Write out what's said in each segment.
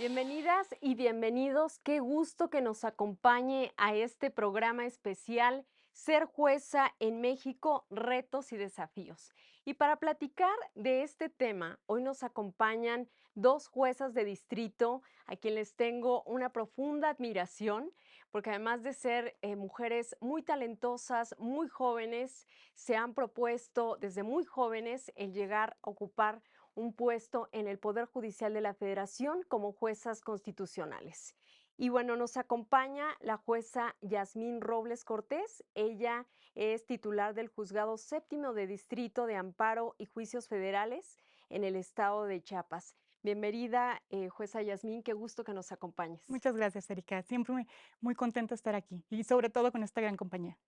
Bienvenidas y bienvenidos. Qué gusto que nos acompañe a este programa especial Ser jueza en México, retos y desafíos. Y para platicar de este tema, hoy nos acompañan dos juezas de distrito a quien les tengo una profunda admiración, porque además de ser mujeres muy talentosas, muy jóvenes, se han propuesto desde muy jóvenes el llegar a ocupar un puesto en el Poder Judicial de la Federación como juezas constitucionales. Y bueno, nos acompaña la jueza Yasmín Robles Cortés. Ella es titular del Juzgado Séptimo de Distrito de Amparo y Juicios Federales en el estado de Chiapas. Bienvenida, jueza Yasmín, qué gusto que nos acompañes. Muchas gracias, Erika. Siempre muy contenta de estar aquí y sobre todo con esta gran compañía.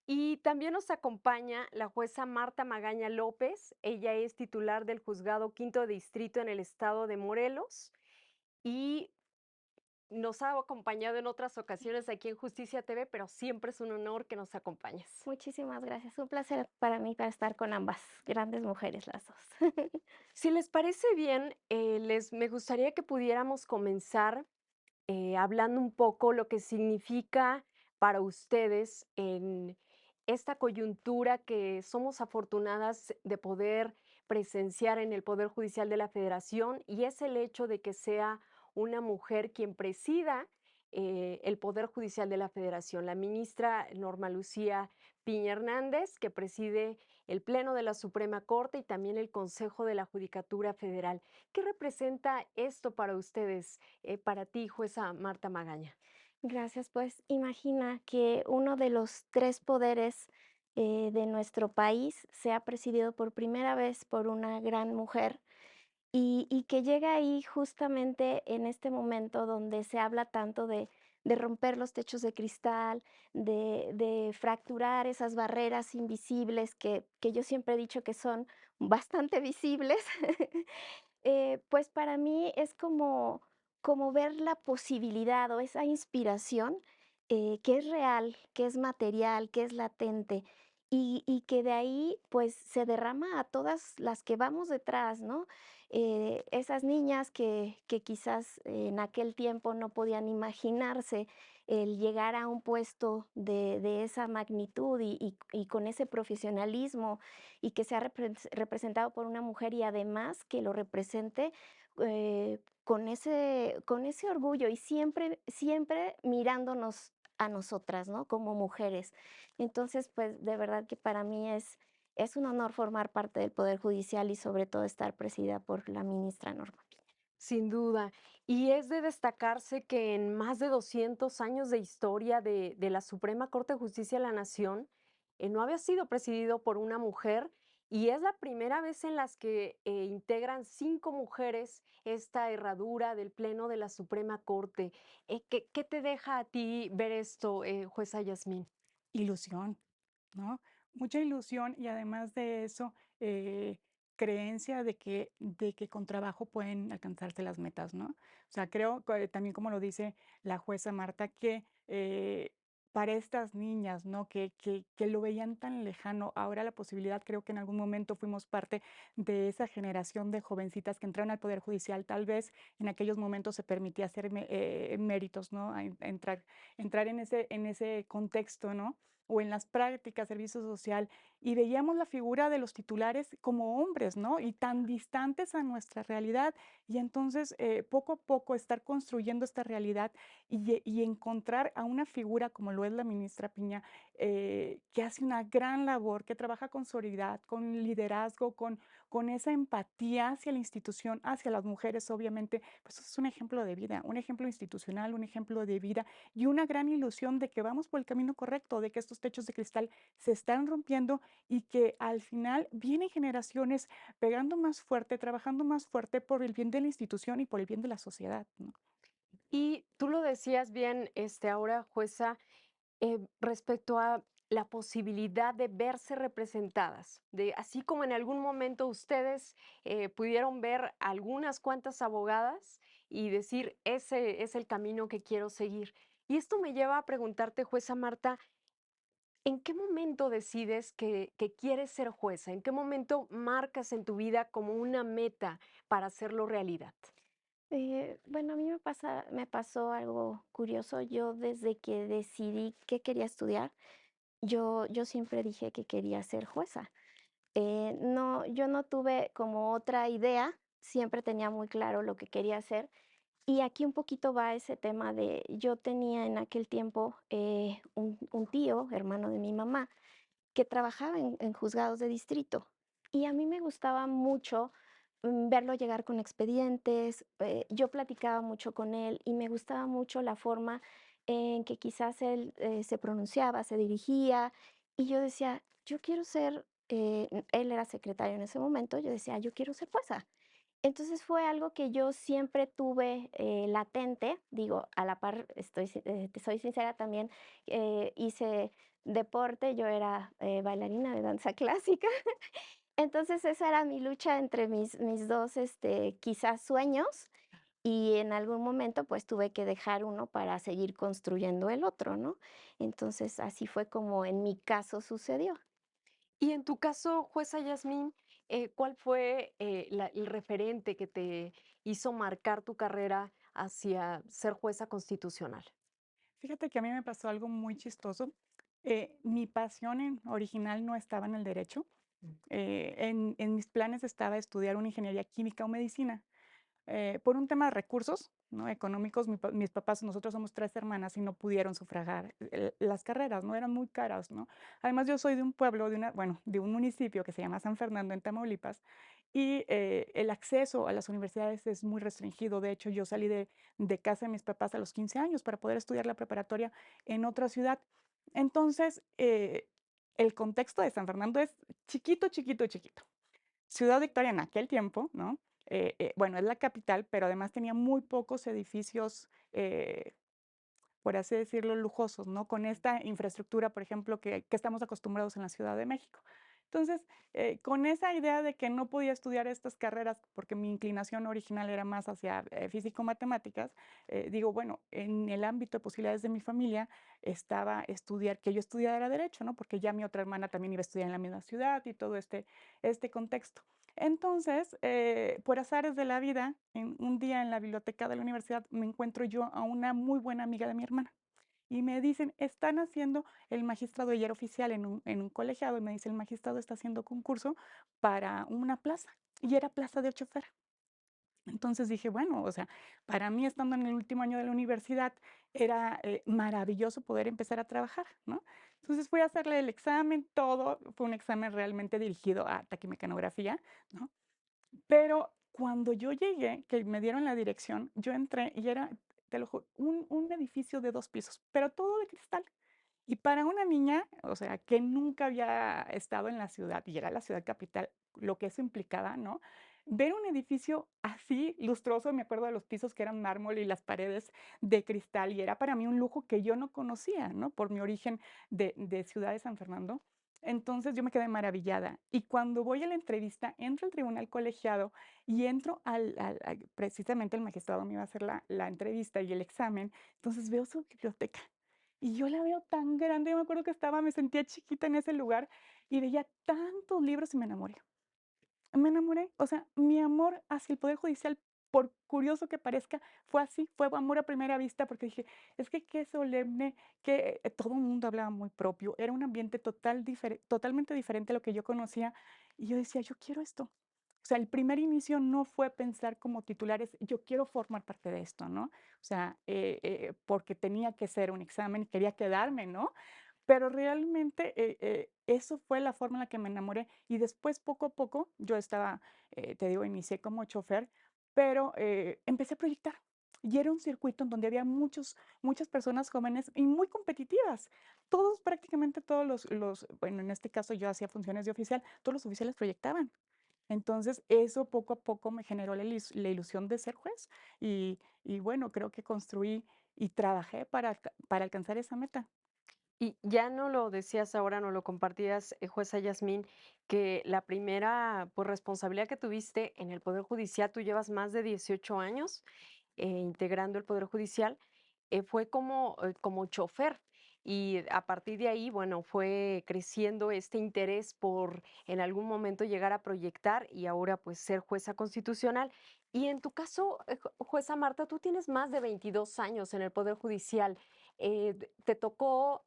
Y también nos acompaña la jueza Marta Magaña López. Ella es titular del Juzgado Quinto Distrito en el estado de Morelos y nos ha acompañado en otras ocasiones aquí en Justicia TV, pero siempre es un honor que nos acompañes. Muchísimas gracias. Un placer para mí para estar con ambas grandes mujeres, las dos. Si les parece bien, me gustaría que pudiéramos comenzar hablando un poco lo que significa para ustedes en esta coyuntura que somos afortunadas de poder presenciar en el Poder Judicial de la Federación, y es el hecho de que sea una mujer quien presida el Poder Judicial de la Federación, la ministra Norma Lucía Piña Hernández, que preside el Pleno de la Suprema Corte y también el Consejo de la Judicatura Federal. ¿Qué representa esto para ustedes, para ti, jueza Marta Magaña? Gracias. Pues imagina que uno de los tres poderes de nuestro país sea presidido por primera vez por una gran mujer y que llega ahí justamente en este momento donde se habla tanto de romper los techos de cristal, de fracturar esas barreras invisibles que yo siempre he dicho que son bastante visibles. Pues para mí es como ver la posibilidad o esa inspiración, que es real, que es material, que es latente, y que de ahí, pues, se derrama a todas las que vamos detrás, ¿no? Esas niñas que quizás en aquel tiempo no podían imaginarse el llegar a un puesto de esa magnitud y con ese profesionalismo y que sea representado por una mujer y además que lo represente con ese orgullo y siempre mirándonos a nosotras, ¿no? Como mujeres. Entonces, pues de verdad que para mí es un honor formar parte del Poder Judicial y sobre todo estar presidida por la ministra Norma Piña. Sin duda. Y es de destacarse que en más de 200 años de historia de la Suprema Corte de Justicia de la Nación, no había sido presidido por una mujer y es la primera vez en las que integran 5 mujeres esta herradura del Pleno de la Suprema Corte. ¿Qué te deja a ti ver esto, jueza Yasmín? Ilusión, ¿no? Mucha ilusión y además de eso, creencia de que con trabajo pueden alcanzarse las metas, ¿no? O sea, creo que también como lo dice la jueza Marta, que para estas niñas, ¿no? Que lo veían tan lejano, ahora la posibilidad, creo que en algún momento fuimos parte de esa generación de jovencitas que entraron al Poder Judicial, tal vez en aquellos momentos se permitía hacer méritos, ¿no? Entrar en ese contexto, ¿no? O en las prácticas, servicio social, y veíamos la figura de los titulares como hombres, ¿no? Y tan distantes a nuestra realidad. Y entonces, poco a poco estar construyendo esta realidad y encontrar a una figura como lo es la ministra Piña, que hace una gran labor, que trabaja con solidaridad, con liderazgo, con esa empatía hacia la institución, hacia las mujeres, obviamente, pues es un ejemplo de vida, un ejemplo institucional, un ejemplo de vida y una gran ilusión de que vamos por el camino correcto, de que estos techos de cristal se están rompiendo y que al final vienen generaciones pegando más fuerte, trabajando más fuerte por el bien de la institución y por el bien de la sociedad, ¿no? Y tú lo decías bien, ahora, jueza, respecto a la posibilidad de verse representadas, de así como en algún momento ustedes pudieron ver algunas cuantas abogadas y decir, ese es el camino que quiero seguir. Y esto me lleva a preguntarte, jueza Marta, ¿en qué momento decides que quieres ser jueza? ¿En qué momento marcas en tu vida como una meta para hacerlo realidad? Bueno, a mí me pasó algo curioso. Yo desde que decidí qué quería estudiar, yo siempre dije que quería ser jueza. No, yo no tuve como otra idea, siempre tenía muy claro lo que quería hacer. Y aquí un poquito va ese tema de, yo tenía en aquel tiempo un tío, hermano de mi mamá, que trabajaba en juzgados de distrito. Y a mí me gustaba mucho verlo llegar con expedientes, yo platicaba mucho con él y me gustaba mucho la forma en que quizás él se pronunciaba, se dirigía. Y yo decía, yo quiero ser, él era secretario en ese momento, yo decía, yo quiero ser jueza. Entonces fue algo que yo siempre tuve latente, digo, a la par, te soy sincera también, hice deporte, yo era bailarina de danza clásica, entonces esa era mi lucha entre mis dos, quizás sueños, y en algún momento pues tuve que dejar uno para seguir construyendo el otro, ¿no? Entonces así fue como en mi caso sucedió. Y en tu caso, jueza Yasmín, ¿cuál fue el referente que te hizo marcar tu carrera hacia ser jueza constitucional? Fíjate que a mí me pasó algo muy chistoso. Mi pasión original no estaba en el derecho. En mis planes estaba estudiar una ingeniería química o medicina. Por un tema de recursos, ¿no? Económicos, mis papás, nosotros somos 3 hermanas y no pudieron sufragar las carreras, ¿no? Eran muy caras, ¿no? Además, yo soy de un pueblo, de un municipio que se llama San Fernando, en Tamaulipas, y el acceso a las universidades es muy restringido. De hecho, yo salí de casa de mis papás a los 15 años para poder estudiar la preparatoria en otra ciudad. Entonces, el contexto de San Fernando es chiquito, chiquito, chiquito. Ciudad Victoria en aquel tiempo, ¿no? Bueno, es la capital, pero además tenía muy pocos edificios, por así decirlo, lujosos, ¿no? Con esta infraestructura, por ejemplo, que estamos acostumbrados en la Ciudad de México. Entonces, con esa idea de que no podía estudiar estas carreras porque mi inclinación original era más hacia físico-matemáticas, digo, bueno, en el ámbito de posibilidades de mi familia estaba estudiar, que yo estudiara derecho, ¿no? Porque ya mi otra hermana también iba a estudiar en la misma ciudad y todo este contexto. Entonces, por azares de la vida, un día en la biblioteca de la universidad me encuentro yo a una muy buena amiga de mi hermana y me dicen, están haciendo el magistrado, ella era oficial en un colegiado y me dice, el magistrado está haciendo concurso para una plaza y era plaza de chofer. Entonces dije, bueno, o sea, para mí estando en el último año de la universidad era maravilloso poder empezar a trabajar, ¿no? Entonces fui a hacerle el examen, todo, fue un examen realmente dirigido a taquimecanografía, ¿no? Pero cuando yo llegué, que me dieron la dirección, yo entré y era, te lo juro, un edificio de 2 pisos, pero todo de cristal. Y para una niña, o sea, que nunca había estado en la ciudad, y era la ciudad capital, lo que eso implicaba, ¿no? Ver un edificio así lustroso, me acuerdo de los pisos que eran mármol y las paredes de cristal, y era para mí un lujo que yo no conocía, ¿no? Por mi origen de Ciudad de San Fernando. Entonces, yo me quedé maravillada. Y cuando voy a la entrevista, entro al tribunal colegiado y entro precisamente el magistrado me iba a hacer la entrevista y el examen, entonces veo su biblioteca y yo la veo tan grande, yo me acuerdo que me sentía chiquita en ese lugar y veía tantos libros y me enamoré. Me enamoré, o sea, mi amor hacia el poder judicial, por curioso que parezca, fue así, fue amor a primera vista, porque dije, es que qué solemne, que todo el mundo hablaba muy propio, era un ambiente totalmente diferente a lo que yo conocía, y yo decía, yo quiero esto. O sea, el primer inicio no fue pensar como titulares, yo quiero formar parte de esto, ¿no? O sea, porque tenía que ser un examen y quería quedarme, ¿no? Pero realmente, eso fue la forma en la que me enamoré. Y después, poco a poco, yo estaba, te digo, inicié como chofer, pero, empecé a proyectar. Y era un circuito en donde había muchas personas jóvenes y muy competitivas. Prácticamente todos bueno, en este caso yo hacía funciones de oficial, todos los oficiales proyectaban. Entonces, eso poco a poco me generó la ilusión de ser juez. Y bueno, creo que construí y trabajé para alcanzar esa meta. Y ya no lo decías ahora, no lo compartías, jueza Yasmín, que la primera, pues, responsabilidad que tuviste en el Poder Judicial, tú llevas más de 18 años integrando el Poder Judicial, fue como chofer. y a partir de ahí, bueno, fue creciendo este interés por en algún momento llegar a proyectar y ahora pues ser jueza constitucional. Y en tu caso, jueza Marta, tú tienes más de 22 años en el Poder Judicial. ¿Te tocó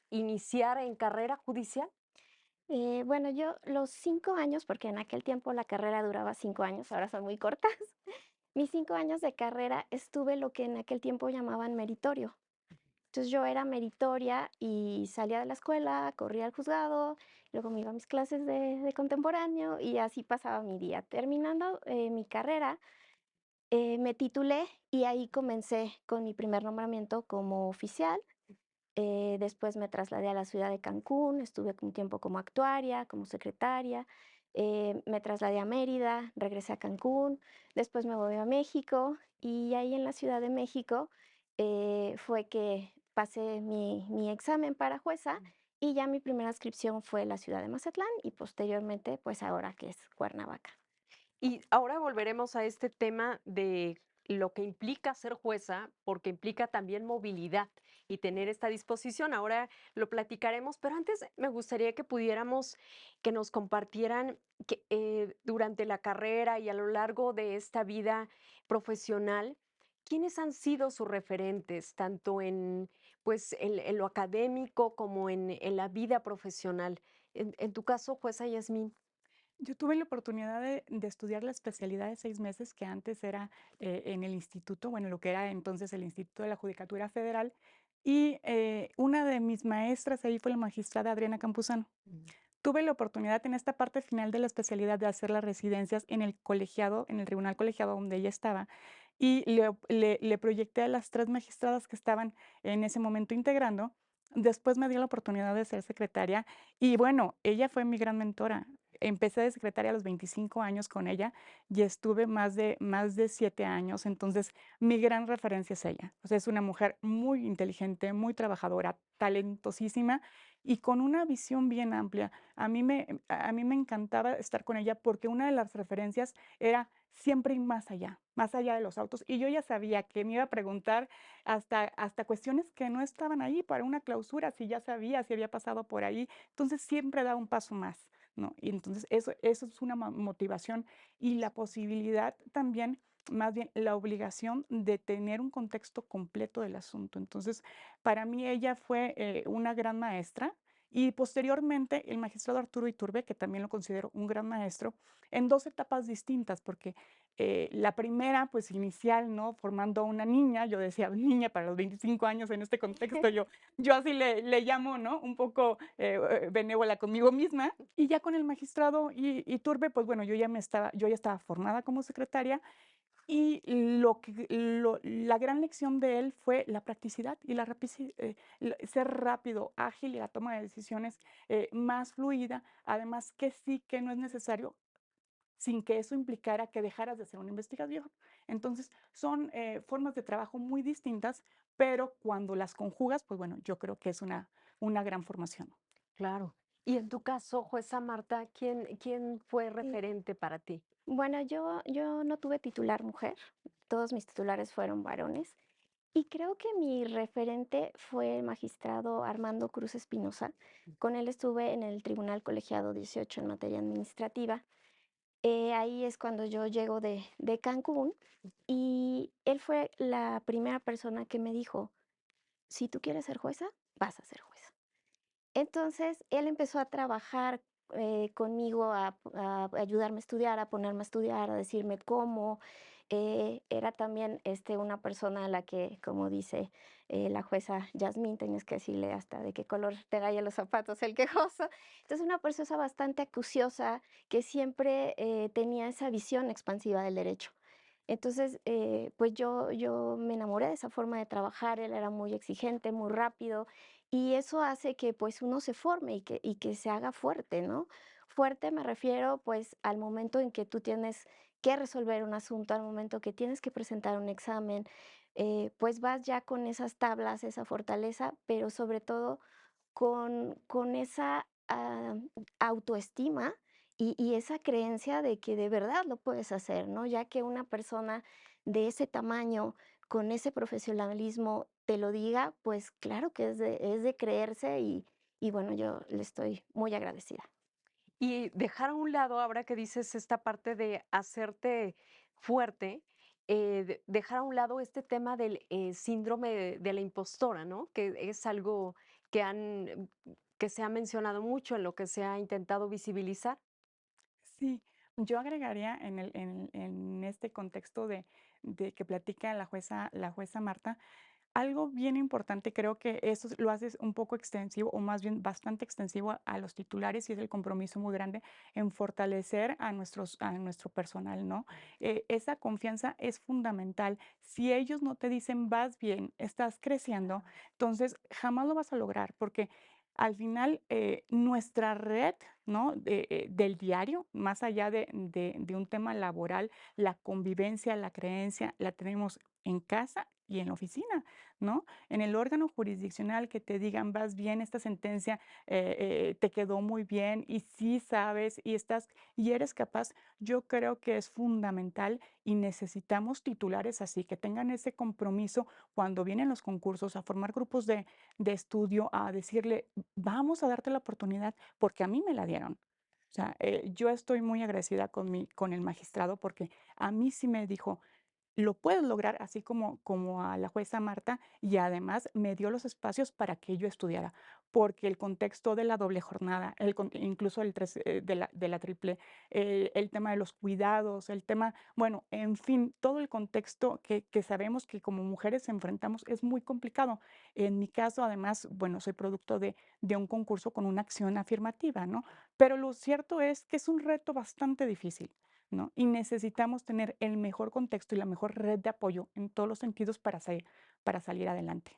iniciar en carrera judicial? Bueno, yo los 5 años, porque en aquel tiempo la carrera duraba 5 años, ahora son muy cortas. Mis 5 años de carrera estuve lo que en aquel tiempo llamaban meritorio. Entonces, yo era meritoria y salía de la escuela, corría al juzgado, luego me iba a mis clases de contemporáneo y así pasaba mi día. Terminando, mi carrera, me titulé y ahí comencé con mi primer nombramiento como oficial. Después me trasladé a la ciudad de Cancún, estuve un tiempo como actuaria, como secretaria. Me trasladé a Mérida, regresé a Cancún, después me voy a México y ahí en la Ciudad de México fue que pasé mi examen para jueza y ya mi primera inscripción fue la ciudad de Mazatlán y posteriormente pues ahora que es Cuernavaca. Y ahora volveremos a este tema de lo que implica ser jueza, porque implica también movilidad y tener esta disposición. Ahora lo platicaremos, pero antes me gustaría que pudiéramos, que nos compartieran que, durante la carrera y a lo largo de esta vida profesional, ¿quiénes han sido sus referentes, tanto en, pues, en lo académico como en la vida profesional? En tu caso, jueza Yasmín. Yo tuve la oportunidad de estudiar la especialidad de 6 meses, que antes era, en el instituto, bueno, lo que era entonces el Instituto de la Judicatura Federal, y, una de mis maestras ahí fue la magistrada Adriana Campuzano. Tuve la oportunidad en esta parte final de la especialidad de hacer las residencias en el colegiado, en el tribunal colegiado donde ella estaba, y le proyecté a las 3 magistradas que estaban en ese momento integrando. Después me dio la oportunidad de ser secretaria y bueno, ella fue mi gran mentora. Empecé de secretaria a los 25 años con ella y estuve más de 7 años, entonces mi gran referencia es ella. O sea, es una mujer muy inteligente, muy trabajadora, talentosísima y con una visión bien amplia. A mí me encantaba estar con ella porque una de las referencias era siempre ir más allá de los autos. Y yo ya sabía que me iba a preguntar hasta cuestiones que no estaban ahí para una clausura, si ya sabía, si había pasado por ahí. Entonces siempre da un paso más, ¿no? Y entonces eso es una motivación y la posibilidad también, más bien la obligación de tener un contexto completo del asunto. Entonces, para mí ella fue una gran maestra y posteriormente el magistrado Arturo Iturbe, que también lo considero un gran maestro, en 2 etapas distintas, porque, la primera, pues, inicial, ¿no? Formando a una niña, yo decía niña para los 25 años en este contexto, yo así le llamo, ¿no? Un poco, benévola conmigo misma. Y ya con el magistrado Iturbe, pues, bueno, yo ya estaba formada como secretaria y la gran lección de él fue la practicidad y ser rápido, ágil y la toma de decisiones más fluida. Además, que sí, que no es necesario, sin que eso implicara que dejaras de hacer una investigación. Entonces, son formas de trabajo muy distintas, pero cuando las conjugas, pues bueno, yo creo que es una gran formación. Claro. Y en tu caso, jueza Marta, ¿quién fue Eh, referente para ti? bueno, yo no tuve titular mujer, todos mis titulares fueron varones. Y creo que mi referente fue el magistrado Armando Cruz Espinosa. Con él estuve en el Tribunal Colegiado 18 en materia administrativa. Ahí es cuando yo llego de Cancún y él fue la primera persona que me dijo, si tú quieres ser jueza, vas a ser jueza. Entonces, él empezó a trabajar, conmigo, a ayudarme a estudiar, a ponerme a estudiar, a decirme cómo. Era también, una persona a la que, como dice, la jueza Yasmín, tenías que decirle hasta de qué color te raya los zapatos el quejoso. Entonces, una persona bastante acuciosa que siempre, tenía esa visión expansiva del derecho. Entonces, pues yo me enamoré de esa forma de trabajar, él era muy exigente, muy rápido, y eso hace que, pues, uno se forme y que se haga fuerte, ¿no? Fuerte me refiero, pues, al momento en que tú tienes que resolver un asunto, al momento que tienes que presentar un examen, pues, vas ya con esas tablas, esa fortaleza, pero sobre todo con esa, autoestima y esa creencia de que de verdad lo puedes hacer, ¿no? Ya que una persona de ese tamaño, con ese profesionalismo te lo diga, pues claro que es de creerse y bueno, yo le estoy muy agradecida. Y dejar a un lado, ahora que dices esta parte de hacerte fuerte, dejar a un lado este tema del síndrome de la impostora, ¿no? Que es algo que que se ha mencionado mucho, en lo que se ha intentado visibilizar. Sí, yo agregaría en este contexto de que platica la jueza Marta, algo bien importante, creo que eso lo haces un poco extensivo, o más bien bastante extensivo a los titulares, y es el compromiso muy grande en fortalecer a nuestro personal, ¿no? Esa confianza es fundamental. Si ellos no te dicen: "Vas bien, estás creciendo", entonces jamás lo vas a lograr, porque al final, nuestra red, ¿no? Del diario, más allá de un tema laboral, la convivencia, la creencia, la tenemos en casa y en la oficina, ¿no? En el órgano jurisdiccional que te digan: "Vas bien, esta sentencia, te quedó muy bien, y sí sabes, y eres capaz", yo creo que es fundamental, y necesitamos titulares así, que tengan ese compromiso cuando vienen los concursos, a formar grupos de estudio, a decirle: "Vamos a darte la oportunidad", porque a mí me la dieron. O sea, yo estoy muy agradecida con el magistrado, porque a mí sí me dijo: "Lo puedes lograr", así como a la jueza Marta, y además me dio los espacios para que yo estudiara, porque el contexto de la doble jornada, incluso el 3, de la triple, el tema de los cuidados, el tema, bueno, en fin, todo el contexto que sabemos que como mujeres enfrentamos es muy complicado. En mi caso, además, bueno, soy producto de un concurso con una acción afirmativa, ¿no? Pero lo cierto es que es un reto bastante difícil, ¿no? Y necesitamos tener el mejor contexto y la mejor red de apoyo en todos los sentidos para salir adelante.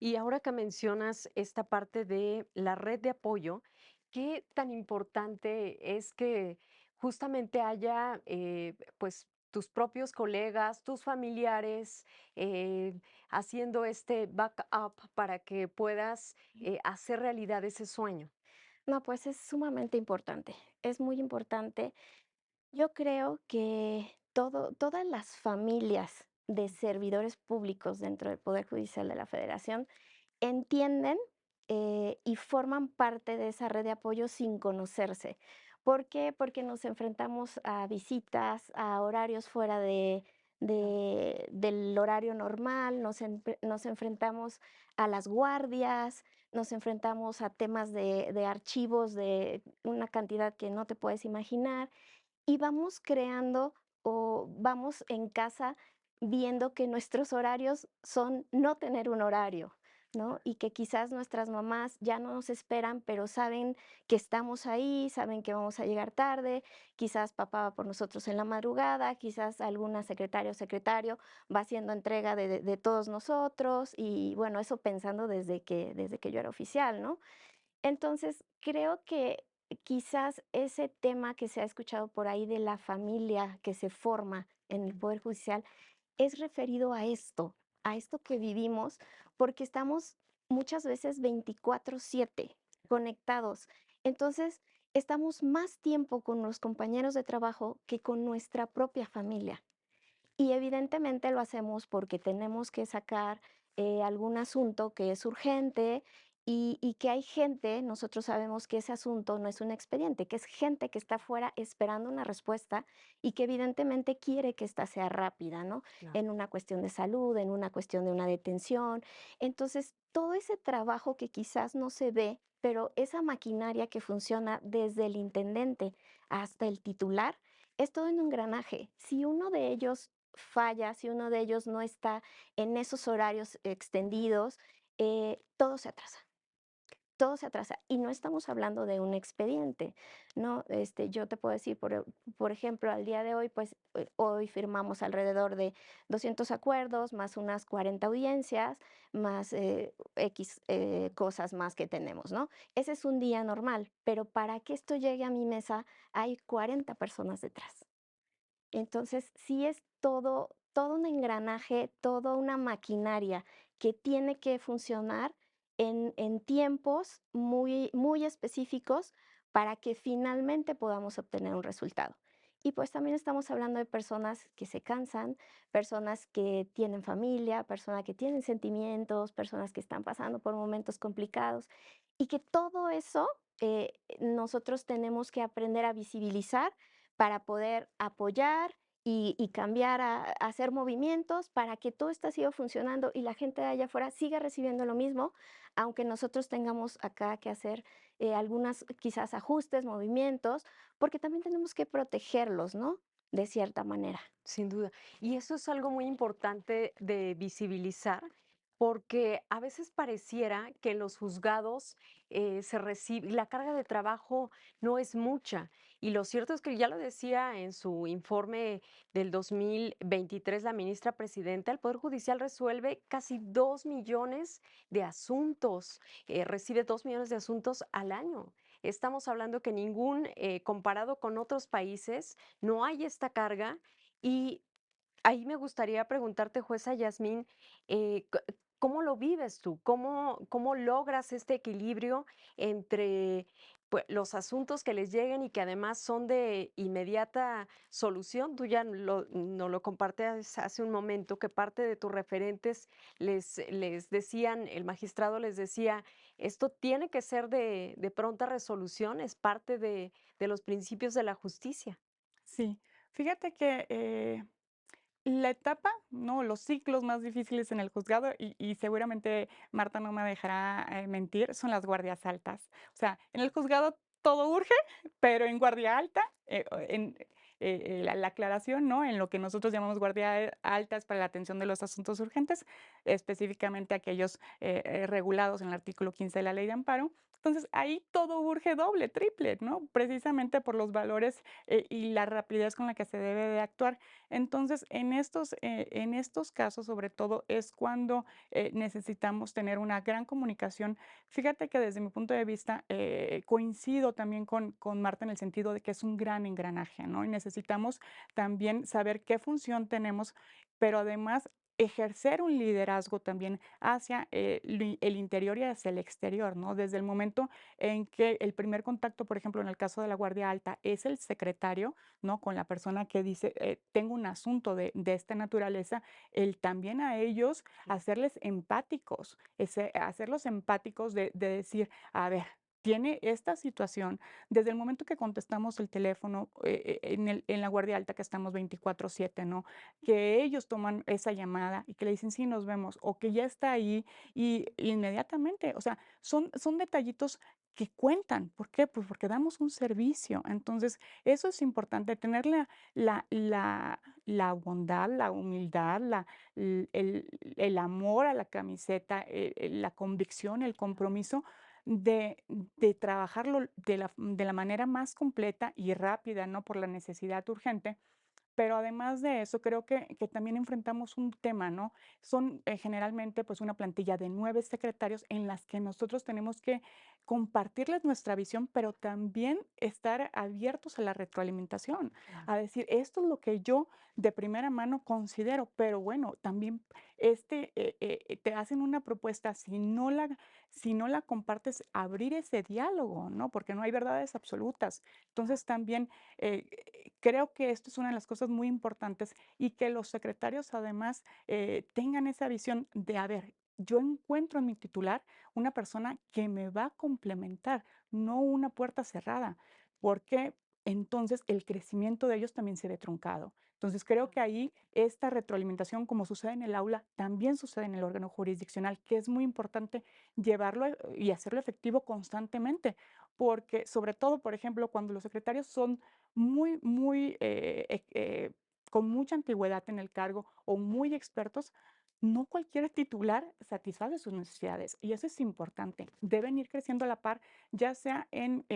Y ahora que mencionas esta parte de la red de apoyo, ¿qué tan importante es que justamente haya, pues, tus propios colegas, tus familiares, haciendo este backup para que puedas hacer realidad ese sueño? No, pues es sumamente importante, es muy importante. Yo creo que todas las familias de servidores públicos dentro del Poder Judicial de la Federación entienden, y forman parte de esa red de apoyo sin conocerse. ¿Por qué? Porque nos enfrentamos a visitas, a horarios fuera del horario normal, nos enfrentamos a las guardias, nos enfrentamos a temas de archivos de una cantidad que no te puedes imaginar. Y vamos creando o vamos en casa viendo que nuestros horarios son no tener un horario, ¿no? Y que quizás nuestras mamás ya no nos esperan, pero saben que estamos ahí, saben que vamos a llegar tarde, quizás papá va por nosotros en la madrugada, quizás alguna secretaria o secretario va haciendo entrega de todos nosotros y bueno, eso pensando desde que yo era oficial, ¿no? Entonces, creo que quizás ese tema que se ha escuchado por ahí de la familia que se forma en el Poder Judicial es referido a esto que vivimos, porque estamos muchas veces 24/7 conectados. Entonces, estamos más tiempo con los compañeros de trabajo que con nuestra propia familia. Y evidentemente lo hacemos porque tenemos que sacar, algún asunto que es urgente y que hay gente, nosotros sabemos que ese asunto no es un expediente, que es gente que está afuera esperando una respuesta y que evidentemente quiere que esta sea rápida, ¿no? Claro. En una cuestión de salud, en una cuestión de una detención. Entonces, todo ese trabajo que quizás no se ve, pero esa maquinaria que funciona desde el intendente hasta el titular, es todo un engranaje. Si uno de ellos falla, si uno de ellos no está en esos horarios extendidos, todo se atrasa. Todo se atrasa y no estamos hablando de un expediente, ¿no? Yo te puedo decir, por ejemplo, al día de hoy, pues hoy firmamos alrededor de 200 acuerdos, más unas 40 audiencias, más X cosas más que tenemos, ¿no? Ese es un día normal, pero para que esto llegue a mi mesa hay 40 personas detrás. Entonces, sí es todo un engranaje, toda una maquinaria que tiene que funcionar en tiempos muy específicos para que finalmente podamos obtener un resultado. Y pues también estamos hablando de personas que se cansan, personas que tienen familia, personas que tienen sentimientos, personas que están pasando por momentos complicados y que todo eso nosotros tenemos que aprender a visibilizar para poder apoyar y cambiar a hacer movimientos para que todo esto siga funcionando y la gente de allá afuera siga recibiendo lo mismo, aunque nosotros tengamos acá que hacer algunas quizás ajustes, movimientos, porque también tenemos que protegerlos, ¿no? De cierta manera. Sin duda. Y eso es algo muy importante de visibilizar, porque a veces pareciera que en los juzgados se recibe, la carga de trabajo no es mucha. Y lo cierto es que ya lo decía en su informe del 2023 la ministra presidenta, el Poder Judicial resuelve casi 2 millones de asuntos, recibe 2 millones de asuntos al año. Estamos hablando que comparado con otros países, no hay esta carga y ahí me gustaría preguntarte, jueza Yasmín, ¿cómo lo vives tú? ¿Cómo logras este equilibrio entre pues, los asuntos que les lleguen y que además son de inmediata solución? Tú ya nos lo compartes hace un momento, que parte de tus referentes les decían, el magistrado les decía, esto tiene que ser de pronta resolución, es parte de los principios de la justicia. Sí, fíjate que, la etapa, no, los ciclos más difíciles en el juzgado, y seguramente Marta no me dejará, mentir, son las guardias altas. O sea, en el juzgado todo urge, pero en guardia alta, la aclaración, ¿no? En lo que nosotros llamamos guardia alta es para la atención de los asuntos urgentes, específicamente aquellos, regulados en el artículo 15 de la Ley de Amparo. Entonces, ahí todo urge doble, triple, ¿no? Precisamente por los valores, y la rapidez con la que se debe de actuar. Entonces, en estos casos, sobre todo, es cuando, necesitamos tener una gran comunicación. Fíjate que desde mi punto de vista, coincido también con Marta en el sentido de que es un gran engranaje, ¿no? Y necesitamos también saber qué función tenemos, pero además ejercer un liderazgo también hacia, el interior y hacia el exterior, ¿no? Desde el momento en que el primer contacto, por ejemplo, en el caso de la guardia alta, es el secretario, ¿no? Con la persona que dice, tengo un asunto de esta naturaleza, el también a ellos hacerles empáticos, hacerlos empáticos de decir, a ver, tiene esta situación, desde el momento que contestamos el teléfono en la guardia alta que estamos 24/7, ¿no? Que ellos toman esa llamada y que le dicen, sí, nos vemos, o que ya está ahí y inmediatamente, o sea, son detallitos que cuentan. ¿Por qué? Pues porque damos un servicio. Entonces, eso es importante, tener la bondad, la humildad, el amor a la camiseta, la convicción, el compromiso de trabajarlo de la manera más completa y rápida, ¿no? Por la necesidad urgente, pero además de eso, creo que también enfrentamos un tema, ¿no? Son, generalmente, pues, una plantilla de 9 secretarios en las que nosotros tenemos que compartirles nuestra visión, pero también estar abiertos a la retroalimentación, Claro. a decir: "Esto es lo que yo de primera mano considero", pero bueno, también, te hacen una propuesta, si no la compartes, abrir ese diálogo, ¿no? Porque no hay verdades absolutas. Entonces, también, creo que esto es una de las cosas muy importantes y que los secretarios además tengan esa visión de, a ver, yo encuentro en mi titular una persona que me va a complementar, no una puerta cerrada, porque entonces el crecimiento de ellos también se ve truncado. Entonces creo que ahí esta retroalimentación, como sucede en el aula, también sucede en el órgano jurisdiccional, que es muy importante llevarlo y hacerlo efectivo constantemente, porque sobre todo, por ejemplo, cuando los secretarios son muy, muy, con mucha antigüedad en el cargo o muy expertos, no cualquier titular satisface sus necesidades y eso es importante. Deben ir creciendo a la par, ya sea en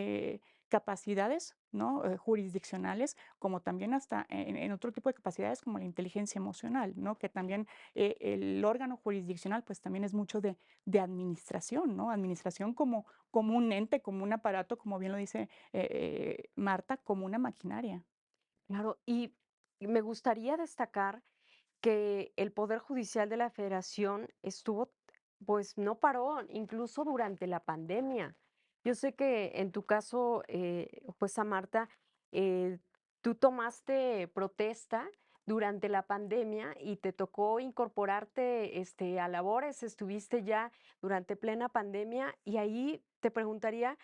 capacidades, ¿no? Jurisdiccionales, como también hasta en otro tipo de capacidades como la inteligencia emocional, ¿no? Que también el órgano jurisdiccional, pues también es mucho de administración, ¿no? Administración como un ente, como un aparato, como bien lo dice Marta, como una maquinaria. Claro, y me gustaría destacar que el Poder Judicial de la Federación estuvo, pues no paró, incluso durante la pandemia. Yo sé que en tu caso, jueza Marta, eh, Tú tomaste protesta durante la pandemia y te tocó incorporarte, a labores, estuviste ya durante plena pandemia y ahí te preguntaría,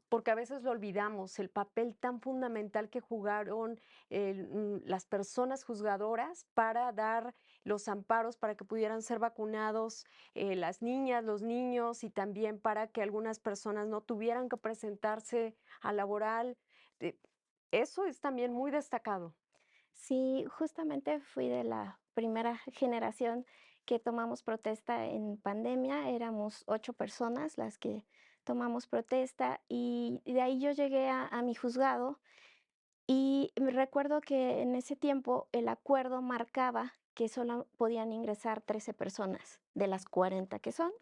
porque a veces lo olvidamos, el papel tan fundamental que jugaron las personas juzgadoras para dar los amparos para que pudieran ser vacunados las niñas, los niños y también para que algunas personas no tuvieran que presentarse a laboral. Eh, Eso es también muy destacado. Sí, justamente fui de la primera generación que tomamos protesta en pandemia. Éramos 8 personas las que tomamos protesta y de ahí yo llegué a mi juzgado y me recuerdo que en ese tiempo el acuerdo marcaba que solo podían ingresar 13 personas de las 40 que son,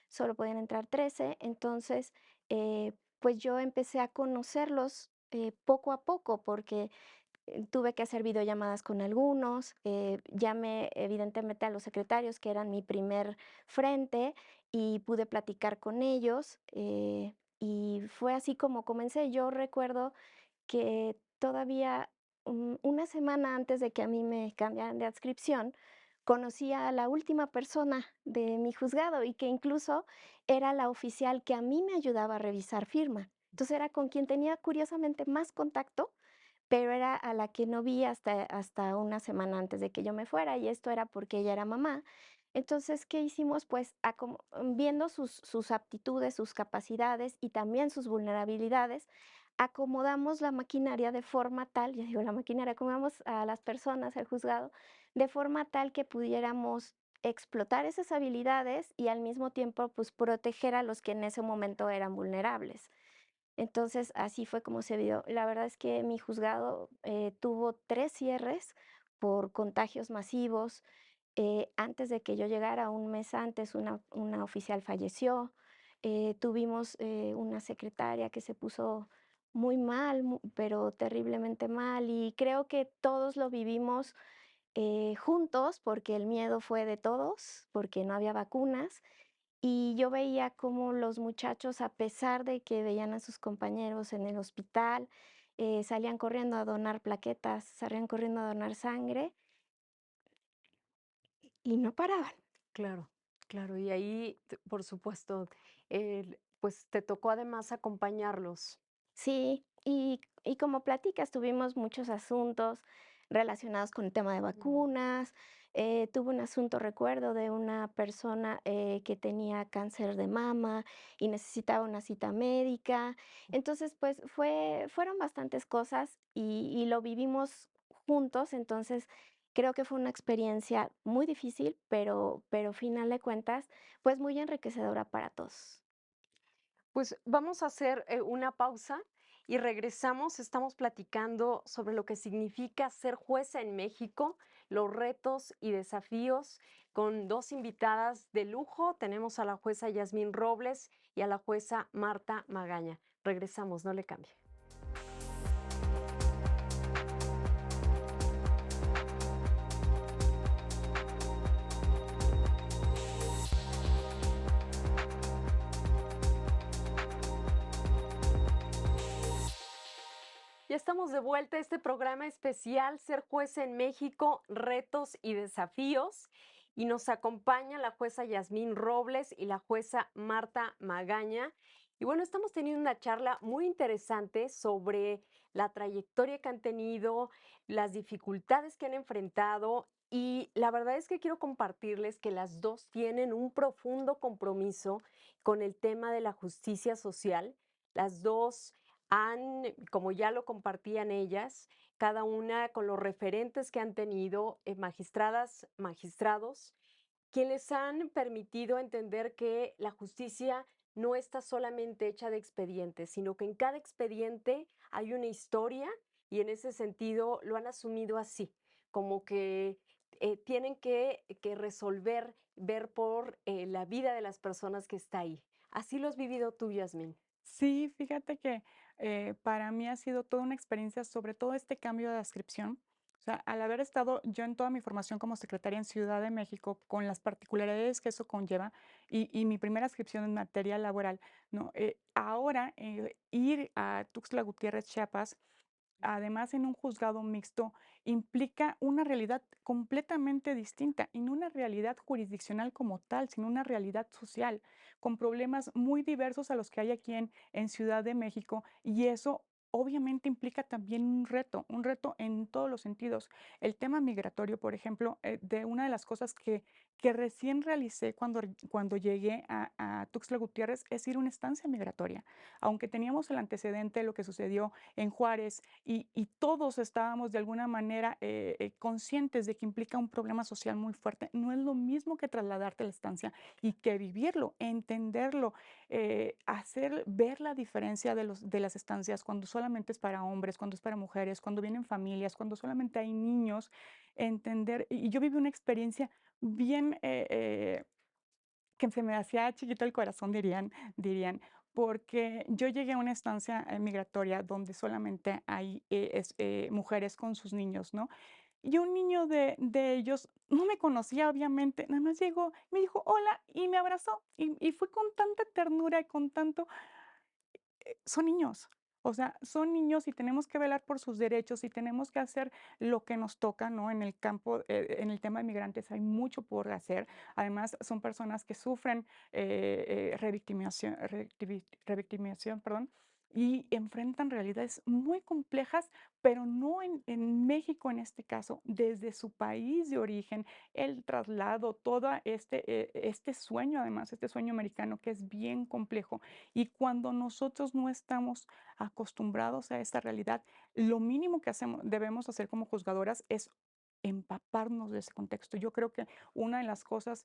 solo podían entrar 13. Entonces, pues yo empecé a conocerlos poco a poco porque tuve que hacer videollamadas con algunos, llamé evidentemente a los secretarios, que eran mi primer frente, y pude platicar con ellos, y fue así como comencé. Yo recuerdo que todavía, una semana antes de que a mí me cambiaran de adscripción, conocí a la última persona de mi juzgado y que incluso era la oficial que a mí me ayudaba a revisar firma. Entonces era con quien tenía curiosamente más contacto, pero era a la que no vi hasta una semana antes de que yo me fuera, y esto era porque ella era mamá. Entonces, ¿qué hicimos? Pues, viendo sus aptitudes, sus capacidades y también sus vulnerabilidades, acomodamos la maquinaria de forma tal, yo digo la maquinaria, acomodamos a las personas, al juzgado, de forma tal que pudiéramos explotar esas habilidades y al mismo tiempo, pues, proteger a los que en ese momento eran vulnerables. Entonces, así fue como se vio. La verdad es que mi juzgado, tuvo 3 cierres por contagios masivos. Antes de que yo llegara, un mes antes, una oficial falleció. Tuvimos, una secretaria que se puso muy mal, pero terriblemente mal, y creo que todos lo vivimos, juntos, porque el miedo fue de todos, porque no había vacunas. Y yo veía cómo los muchachos, a pesar de que veían a sus compañeros en el hospital, salían corriendo a donar plaquetas, salían corriendo a donar sangre y no paraban. Claro, claro. Y ahí, por supuesto, pues te tocó además acompañarlos. Sí, y como platicas, tuvimos muchos asuntos relacionados con el tema de Mm. vacunas. Tuve un asunto, recuerdo, de una persona que tenía cáncer de mama y necesitaba una cita médica. Entonces, pues fueron bastantes cosas y lo vivimos juntos. Entonces, creo que fue una experiencia muy difícil, pero final de cuentas, pues muy enriquecedora para todos. Pues vamos a hacer una pausa y regresamos. Estamos platicando sobre lo que significa ser jueza en México, los retos y desafíos con dos invitadas de lujo. Tenemos a la jueza Yasmín Robles y a la jueza Marta Magaña. Regresamos, no le cambie. Ya estamos de vuelta a este programa especial, Ser jueza en México, retos y desafíos. Y nos acompaña la jueza Yasmín Robles y la jueza Marta Magaña. Y bueno, estamos teniendo una charla muy interesante sobre la trayectoria que han tenido, las dificultades que han enfrentado. Y la verdad es que quiero compartirles que las dos tienen un profundo compromiso con el tema de la justicia social. Las dos han, como ya lo compartían ellas, cada una con los referentes que han tenido, magistradas, magistrados, quienes les han permitido entender que la justicia no está solamente hecha de expedientes, sino que en cada expediente hay una historia y en ese sentido lo han asumido así, como que tienen que resolver, ver por la vida de las personas que está ahí. Así lo has vivido tú, Yasmín. Sí, fíjate que, para mí ha sido toda una experiencia, sobre todo este cambio de adscripción. O sea, al haber estado yo en toda mi formación como secretaria en Ciudad de México, con las particularidades que eso conlleva, y mi primera adscripción en materia laboral, ¿no? Ahora, ir a Tuxtla Gutiérrez, Chiapas, además en un juzgado mixto, implica una realidad completamente distinta, y no una realidad jurisdiccional como tal, sino una realidad social, con problemas muy diversos a los que hay aquí en Ciudad de México, y eso obviamente implica también un reto en todos los sentidos. El tema migratorio, por ejemplo, de una de las cosas que recién realicé cuando llegué a Tuxtla Gutiérrez es ir a una estancia migratoria. Aunque teníamos el antecedente de lo que sucedió en Juárez y todos estábamos de alguna manera conscientes de que implica un problema social muy fuerte. No es lo mismo que trasladarte a la estancia y que vivirlo, entenderlo, ver la diferencia de las estancias cuando solamente es para hombres, cuando es para mujeres, cuando vienen familias, cuando solamente hay niños, entender. Y yo viví una experiencia bien que se me hacía chiquito el corazón, dirían, porque yo llegué a una estancia, migratoria donde solamente hay, mujeres con sus niños, ¿no? Y un niño de ellos no me conocía, obviamente, nada más llegó, me dijo: "Hola", y me abrazó, y fue con tanta ternura y con tanto son niños. O sea, son niños y tenemos que velar por sus derechos y tenemos que hacer lo que nos toca, ¿no? En el campo, en el tema de migrantes hay mucho por hacer. Además, son personas que sufren revictimización, perdón, y enfrentan realidades muy complejas, pero no en México en este caso, desde su país de origen, el traslado, todo este sueño, además, este sueño americano que es bien complejo y cuando nosotros no estamos acostumbrados a esta realidad, lo mínimo que debemos hacer como juzgadoras es empaparnos de ese contexto. Yo creo que una de las cosas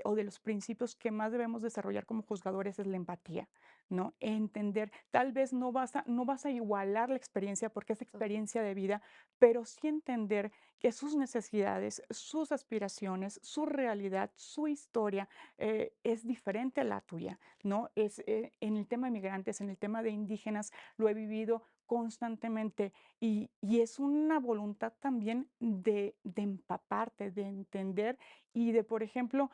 o de los principios que más debemos desarrollar como juzgadores es la empatía, ¿no? Entender, tal vez no vas a igualar la experiencia porque es Total. experiencia de vida, pero sí entender que sus necesidades, sus aspiraciones, su realidad, su historia es diferente a la tuya. ¿No? En el tema de migrantes, en el tema de indígenas, lo he vivido constantemente y es una voluntad también de empaparte, de entender y de, por ejemplo,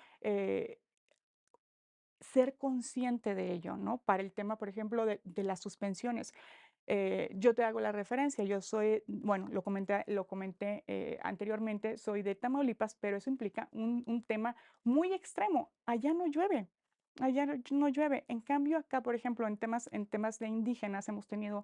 ser consciente de ello, ¿no? Para el tema, por ejemplo, de las suspensiones. Yo te hago la referencia, yo soy, bueno, lo comenté anteriormente, soy de Tamaulipas, pero eso implica un tema muy extremo. Allá no llueve, allá no llueve. En cambio, acá, por ejemplo, en temas de indígenas hemos tenido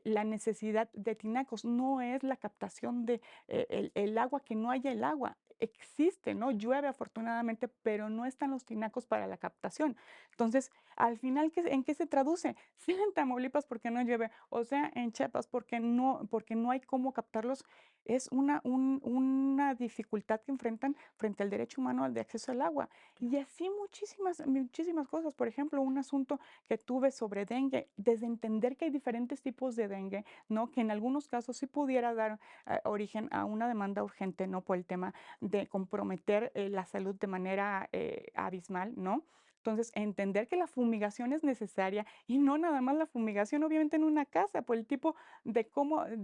la necesidad de tinacos. No es la captación de el agua, que no haya el agua. Existe, ¿no? Llueve afortunadamente, pero no están los tinacos para la captación. Entonces, al final, ¿en qué se traduce? Sea en Tamaulipas porque no llueve, o sea en Chiapas porque no hay cómo captarlos, es una dificultad que enfrentan frente al derecho humano al de acceso al agua. Y así muchísimas, muchísimas cosas. Por ejemplo, un asunto que tuve sobre dengue, desde entender que hay diferentes tipos de dengue, ¿no? Que en algunos casos sí pudiera dar origen a una demanda urgente, ¿no? Por el tema de comprometer la salud de manera abismal, ¿no? Entonces, entender que la fumigación es necesaria y no nada más la fumigación, obviamente, en una casa, por el tipo de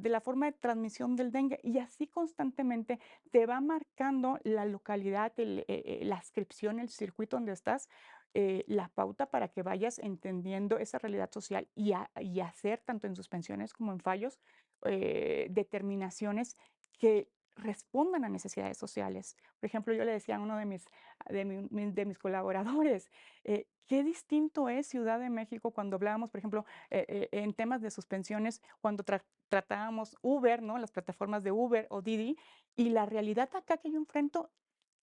la forma de transmisión del dengue. Y así constantemente te va marcando la localidad, la ascripción, el circuito donde estás, la pauta para que vayas entendiendo esa realidad social y hacer, tanto en suspensiones como en fallos, determinaciones que respondan a necesidades sociales. Por ejemplo, yo le decía a uno de mis colaboradores, qué distinto es Ciudad de México cuando hablábamos, por ejemplo, en temas de suspensiones, cuando tratábamos Uber, ¿no? Las plataformas de Uber o Didi, y la realidad acá que yo enfrento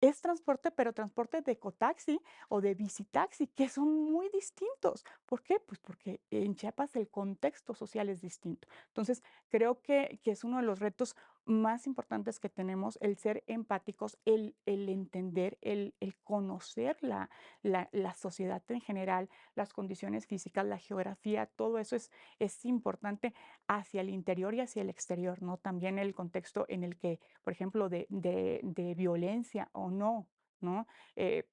es transporte, pero transporte de ecotaxi o de bicitaxi, que son muy distintos. ¿Por qué? Pues porque en Chiapas el contexto social es distinto. Entonces, creo que es uno de los retos más importantes que tenemos, el ser empáticos, el entender, el conocer la sociedad en general, las condiciones físicas, la geografía, todo eso es importante hacia el interior y hacia el exterior, ¿no? También el contexto en el que, por ejemplo, de violencia o no, ¿no?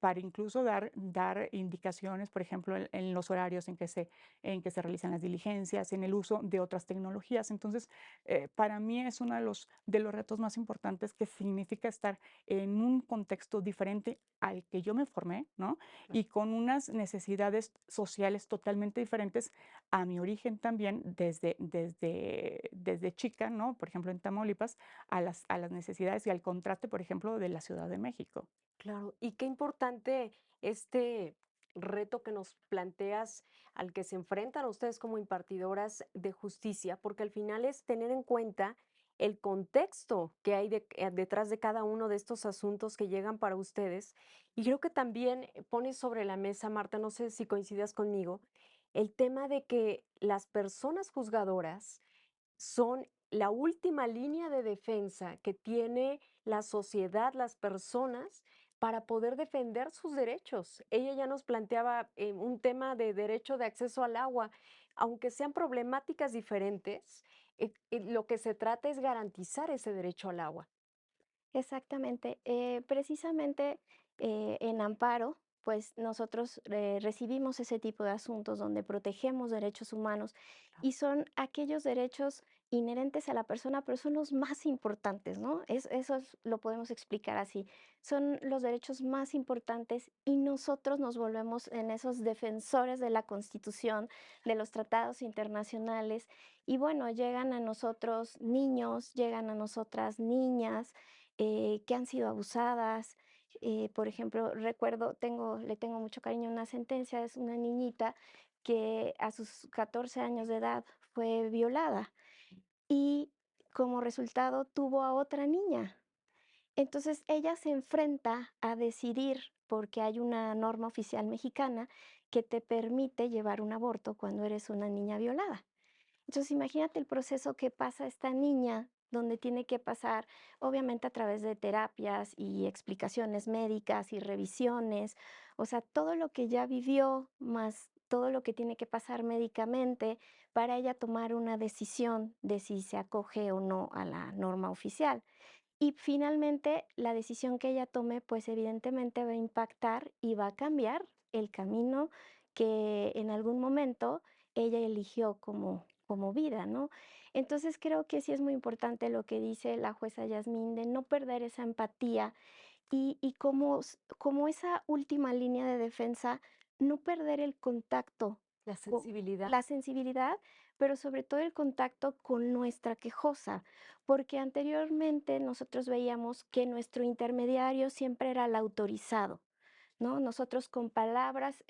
Para incluso dar indicaciones, por ejemplo, en los horarios en que se realizan las diligencias, en el uso de otras tecnologías. Entonces, para mí es uno de los retos más importantes, que significa estar en un contexto diferente al que yo me formé, ¿no? Claro. Y con unas necesidades sociales totalmente diferentes a mi origen también desde chica, ¿no? Por ejemplo, en Tamaulipas, a las necesidades y al contraste, por ejemplo, de la Ciudad de México. Claro, y qué importante este reto que nos planteas al que se enfrentan ustedes como impartidoras de justicia, porque al final es tener en cuenta el contexto que hay detrás de cada uno de estos asuntos que llegan para ustedes. Y creo que también pone sobre la mesa, Marta, no sé si coincidas conmigo, el tema de que las personas juzgadoras son la última línea de defensa que tiene la sociedad, las personas, para poder defender sus derechos. Ella ya nos planteaba un tema de derecho de acceso al agua. Aunque sean problemáticas diferentes, lo que se trata es garantizar ese derecho al agua. Exactamente. Precisamente en Amparo, pues nosotros recibimos ese tipo de asuntos donde protegemos derechos humanos y son aquellos derechos inherentes a la persona, pero son los más importantes, ¿no? Lo podemos explicar así. Son los derechos más importantes y nosotros nos volvemos en esos defensores de la Constitución, de los tratados internacionales y bueno, llegan a nosotros niños, llegan a nosotras niñas que han sido abusadas. Por ejemplo, le tengo mucho cariño a una sentencia, es una niñita que a sus 14 años de edad fue violada y como resultado tuvo a otra niña. Entonces ella se enfrenta a decidir, porque hay una norma oficial mexicana que te permite llevar un aborto cuando eres una niña violada. Entonces, imagínate el proceso que pasa esta niña, donde tiene que pasar, obviamente, a través de terapias y explicaciones médicas y revisiones, o sea, todo lo que ya vivió, más todo lo que tiene que pasar médicamente para ella tomar una decisión de si se acoge o no a la norma oficial. Y finalmente, la decisión que ella tome, pues evidentemente va a impactar y va a cambiar el camino que en algún momento ella eligió como vida, ¿no? Entonces creo que sí es muy importante lo que dice la jueza Yasmín de no perder esa empatía y como esa última línea de defensa, no perder el contacto, La co sensibilidad. la sensibilidad, pero sobre todo el contacto con nuestra quejosa, porque anteriormente nosotros veíamos que nuestro intermediario siempre era el autorizado, ¿no? Nosotros con palabras,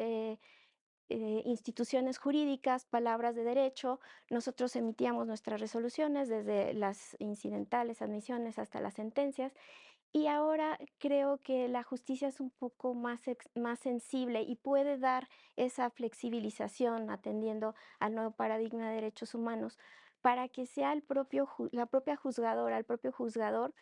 instituciones jurídicas, palabras de derecho, nosotros emitíamos nuestras resoluciones desde las incidentales, admisiones hasta las sentencias, y ahora creo que la justicia es un poco más sensible y puede dar esa flexibilización atendiendo al nuevo paradigma de derechos humanos para que sea la propia juzgadora, el propio juzgador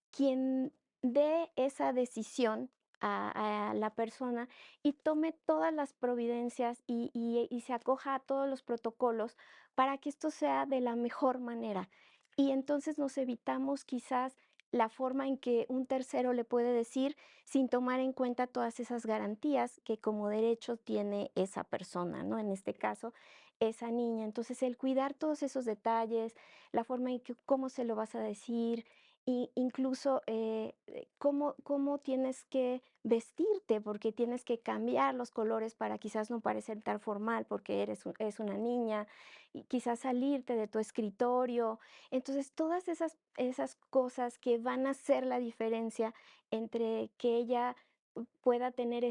quien dé esa decisión a la persona y tome todas las providencias y se acoja a todos los protocolos para que esto sea de la mejor manera. Y entonces nos evitamos quizás la forma en que un tercero le puede decir sin tomar en cuenta todas esas garantías que como derecho tiene esa persona, ¿no? En este caso, esa niña. Entonces, el cuidar todos esos detalles, la forma en que cómo se lo vas a decir, y incluso cómo tienes que vestirte, porque tienes que cambiar los colores para quizás no parecer tan formal porque es una niña, y quizás salirte de tu escritorio. Entonces, todas esas cosas que van a hacer la diferencia entre que ella pueda tener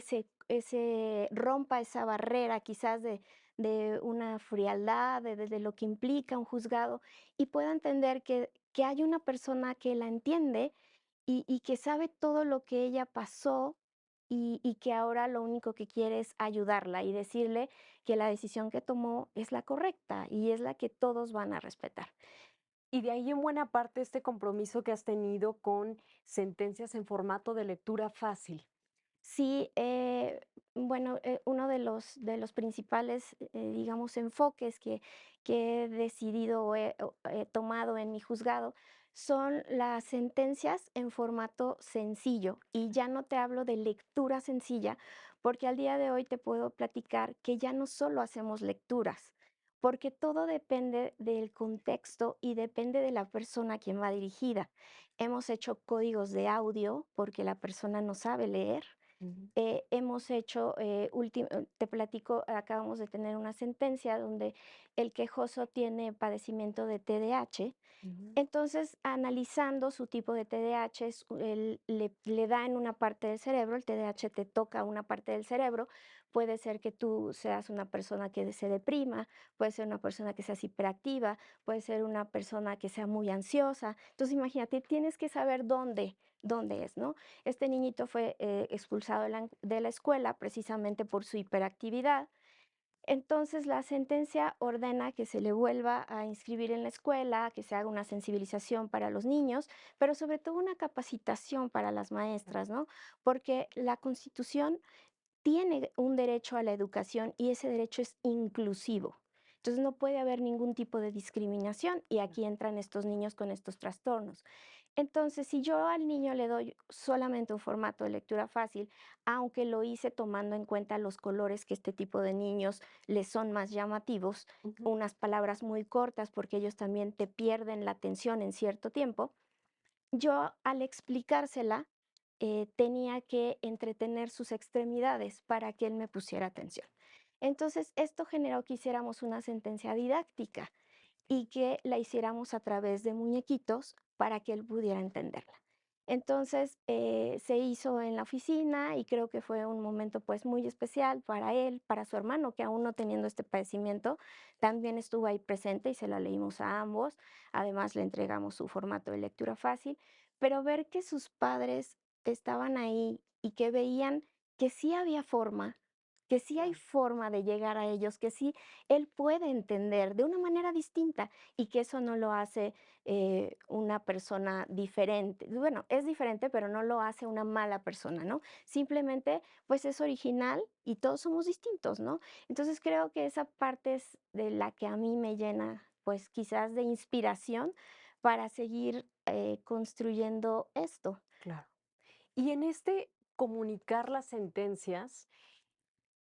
rompa esa barrera quizás de una frialdad, de lo que implica un juzgado, y pueda entender que hay una persona que la entiende y que sabe todo lo que ella pasó y que ahora lo único que quiere es ayudarla y decirle que la decisión que tomó es la correcta y es la que todos van a respetar. Y de ahí en buena parte este compromiso que has tenido con sentencias en formato de lectura fácil. Sí, bueno, uno de los principales, digamos, enfoques que he decidido o he tomado en mi juzgado son las sentencias en formato sencillo. Y ya no te hablo de lectura sencilla, porque al día de hoy te puedo platicar que ya no solo hacemos lecturas, porque todo depende del contexto y depende de la persona a quien va dirigida. Hemos hecho códigos de audio porque la persona no sabe leer. Ujú, Hemos hecho, te platico, acabamos de tener una sentencia donde el quejoso tiene padecimiento de TDAH. ujú, Entonces, analizando su tipo de TDAH, le da en una parte del cerebro, el TDAH te toca una parte del cerebro, puede ser que tú seas una persona que se deprima, puede ser una persona que seas hiperactiva, puede ser una persona que sea muy ansiosa. Entonces, imagínate, tienes que saber dónde es, ¿no? Este niñito fue expulsado de la escuela precisamente por su hiperactividad. Entonces, la sentencia ordena que se le vuelva a inscribir en la escuela, que se haga una sensibilización para los niños, pero sobre todo una capacitación para las maestras, ¿no? Porque la Constitución tiene un derecho a la educación y ese derecho es inclusivo. Entonces, no puede haber ningún tipo de discriminación y aquí entran estos niños con estos trastornos. Entonces, si yo al niño le doy solamente un formato de lectura fácil, aunque lo hice tomando en cuenta los colores que este tipo de niños les son más llamativos, ujú. unas palabras muy cortas porque ellos también te pierden la atención en cierto tiempo, yo al explicársela tenía que entretener sus extremidades para que él me pusiera atención. Entonces, esto generó que hiciéramos una sentencia didáctica y que la hiciéramos a través de muñequitos para que él pudiera entenderla. Entonces, se hizo en la oficina y creo que fue un momento pues muy especial para él, para su hermano, que aún no teniendo este padecimiento, también estuvo ahí presente y se la leímos a ambos. Además, le entregamos su formato de lectura fácil, pero ver que sus padres estaban ahí y que veían que sí había forma, que sí hay Claro. forma de llegar a ellos, que sí él puede entender de una manera distinta y que eso no lo hace una persona diferente. Bueno, es diferente, pero no lo hace una mala persona, ¿no? Simplemente, pues es original y todos somos distintos, ¿no? Entonces creo que esa parte es de la que a mí me llena, pues quizás de inspiración para seguir construyendo esto. Claro. Y en este comunicar las sentencias,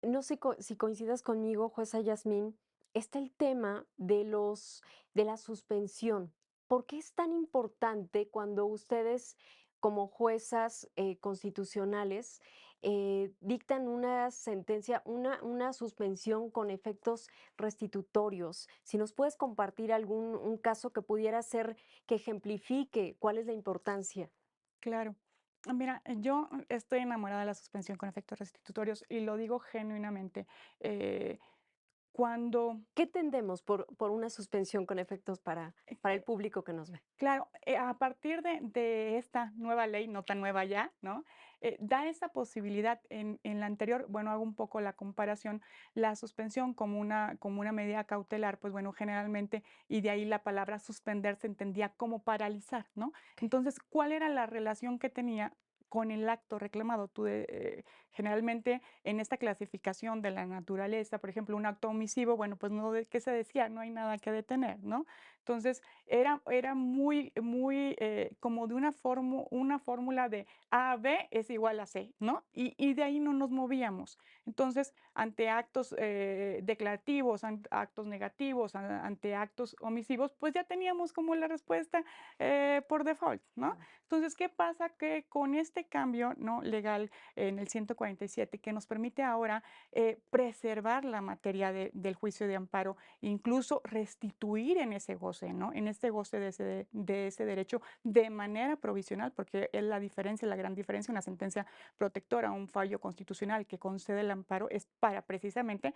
no sé si coincidas conmigo, jueza Yasmín, está el tema de la suspensión. ¿Por qué es tan importante cuando ustedes, como juezas constitucionales, dictan una sentencia, una suspensión con efectos restitutorios? Si nos puedes compartir algún un caso que pudiera ser que ejemplifique cuál es la importancia. Claro. Mira, yo estoy enamorada de la suspensión con efectos restitutorios y lo digo genuinamente. Eh, cuando ¿Qué tendemos por una suspensión con efectos para el público que nos ve? Claro, a partir de esta nueva ley, no tan nueva ya, ¿no? Da esa posibilidad. En la anterior, bueno, hago un poco la comparación, la suspensión como una medida cautelar, pues bueno, generalmente, y de ahí la palabra suspender se entendía como paralizar, ¿no? Okey. Entonces, ¿cuál era la relación que tenía con el acto reclamado? Generalmente, en esta clasificación de la naturaleza, por ejemplo, un acto omisivo, bueno, pues no, ¿qué se decía? No hay nada que detener, ¿no? Entonces, era muy, como de una fórmula de A a B es igual a C, ¿no? Y de ahí no nos movíamos. Entonces, ante actos, declarativos, actos negativos, ante actos omisivos, pues ya teníamos como la respuesta, por default, ¿no? Claro. Entonces, ¿qué pasa? Que con este cambio, ¿no?, legal en el 147, que nos permite ahora, preservar la materia del juicio de amparo, incluso restituir en ese goce, ¿no? En este goce de ese derecho de manera provisional, porque es la diferencia, la gran diferencia, una sentencia protectora, un fallo constitucional que concede el amparo es para precisamente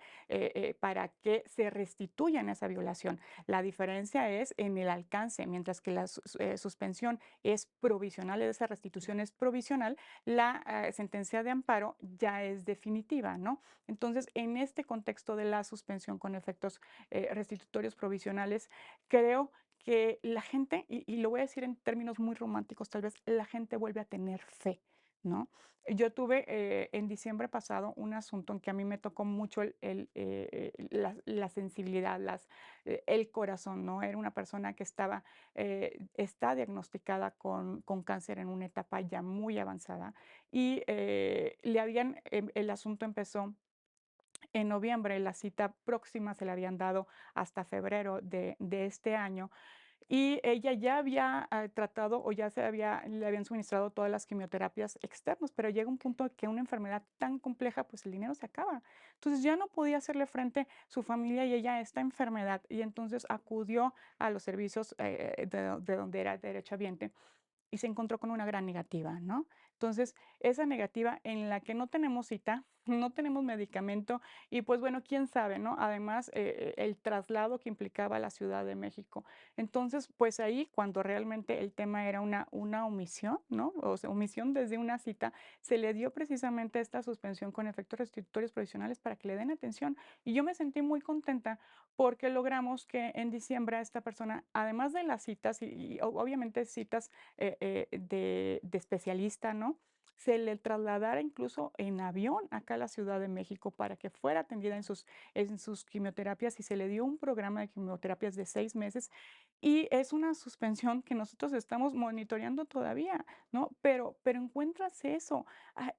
para que se restituya en esa violación. La diferencia es en el alcance, mientras que la suspensión es provisional, esa restitución es provisional, la sentencia de amparo ya es definitiva, ¿no? Entonces, en este contexto de la suspensión con efectos restitutorios provisionales, creo que la gente, y lo voy a decir en términos muy románticos, tal vez la gente vuelve a tener fe. ¿no? Yo tuve, en diciembre pasado un asunto en que a mí me tocó mucho la sensibilidad, el corazón, ¿no? Era una persona que está diagnosticada con cáncer en una etapa ya muy avanzada y, el asunto empezó en noviembre, la cita próxima se le habían dado hasta febrero de este año, y ella ya había, tratado o ya le habían suministrado todas las quimioterapias externas, pero llega un punto que una enfermedad tan compleja, pues el dinero se acaba. Entonces ya no podía hacerle frente su familia y ella a esta enfermedad, y entonces acudió a los servicios, de donde era derechohabiente y se encontró con una gran negativa, ¿no? Entonces, esa negativa en la que no tenemos cita, no tenemos medicamento y pues bueno, quién sabe, ¿no? Además, el traslado que implicaba la Ciudad de México. Entonces, pues ahí cuando realmente el tema era una omisión, ¿no? O sea, omisión desde una cita, se le dio precisamente esta suspensión con efectos restitutorios provisionales para que le den atención. Y yo me sentí muy contenta porque logramos que en diciembre a esta persona, además de las citas obviamente citas de especialista, ¿no? Se le trasladara incluso en avión acá a la Ciudad de México para que fuera atendida en sus quimioterapias y se le dio un programa de quimioterapias de 6 meses y es una suspensión que nosotros estamos monitoreando todavía, ¿no? Pero encuentras eso. Ah,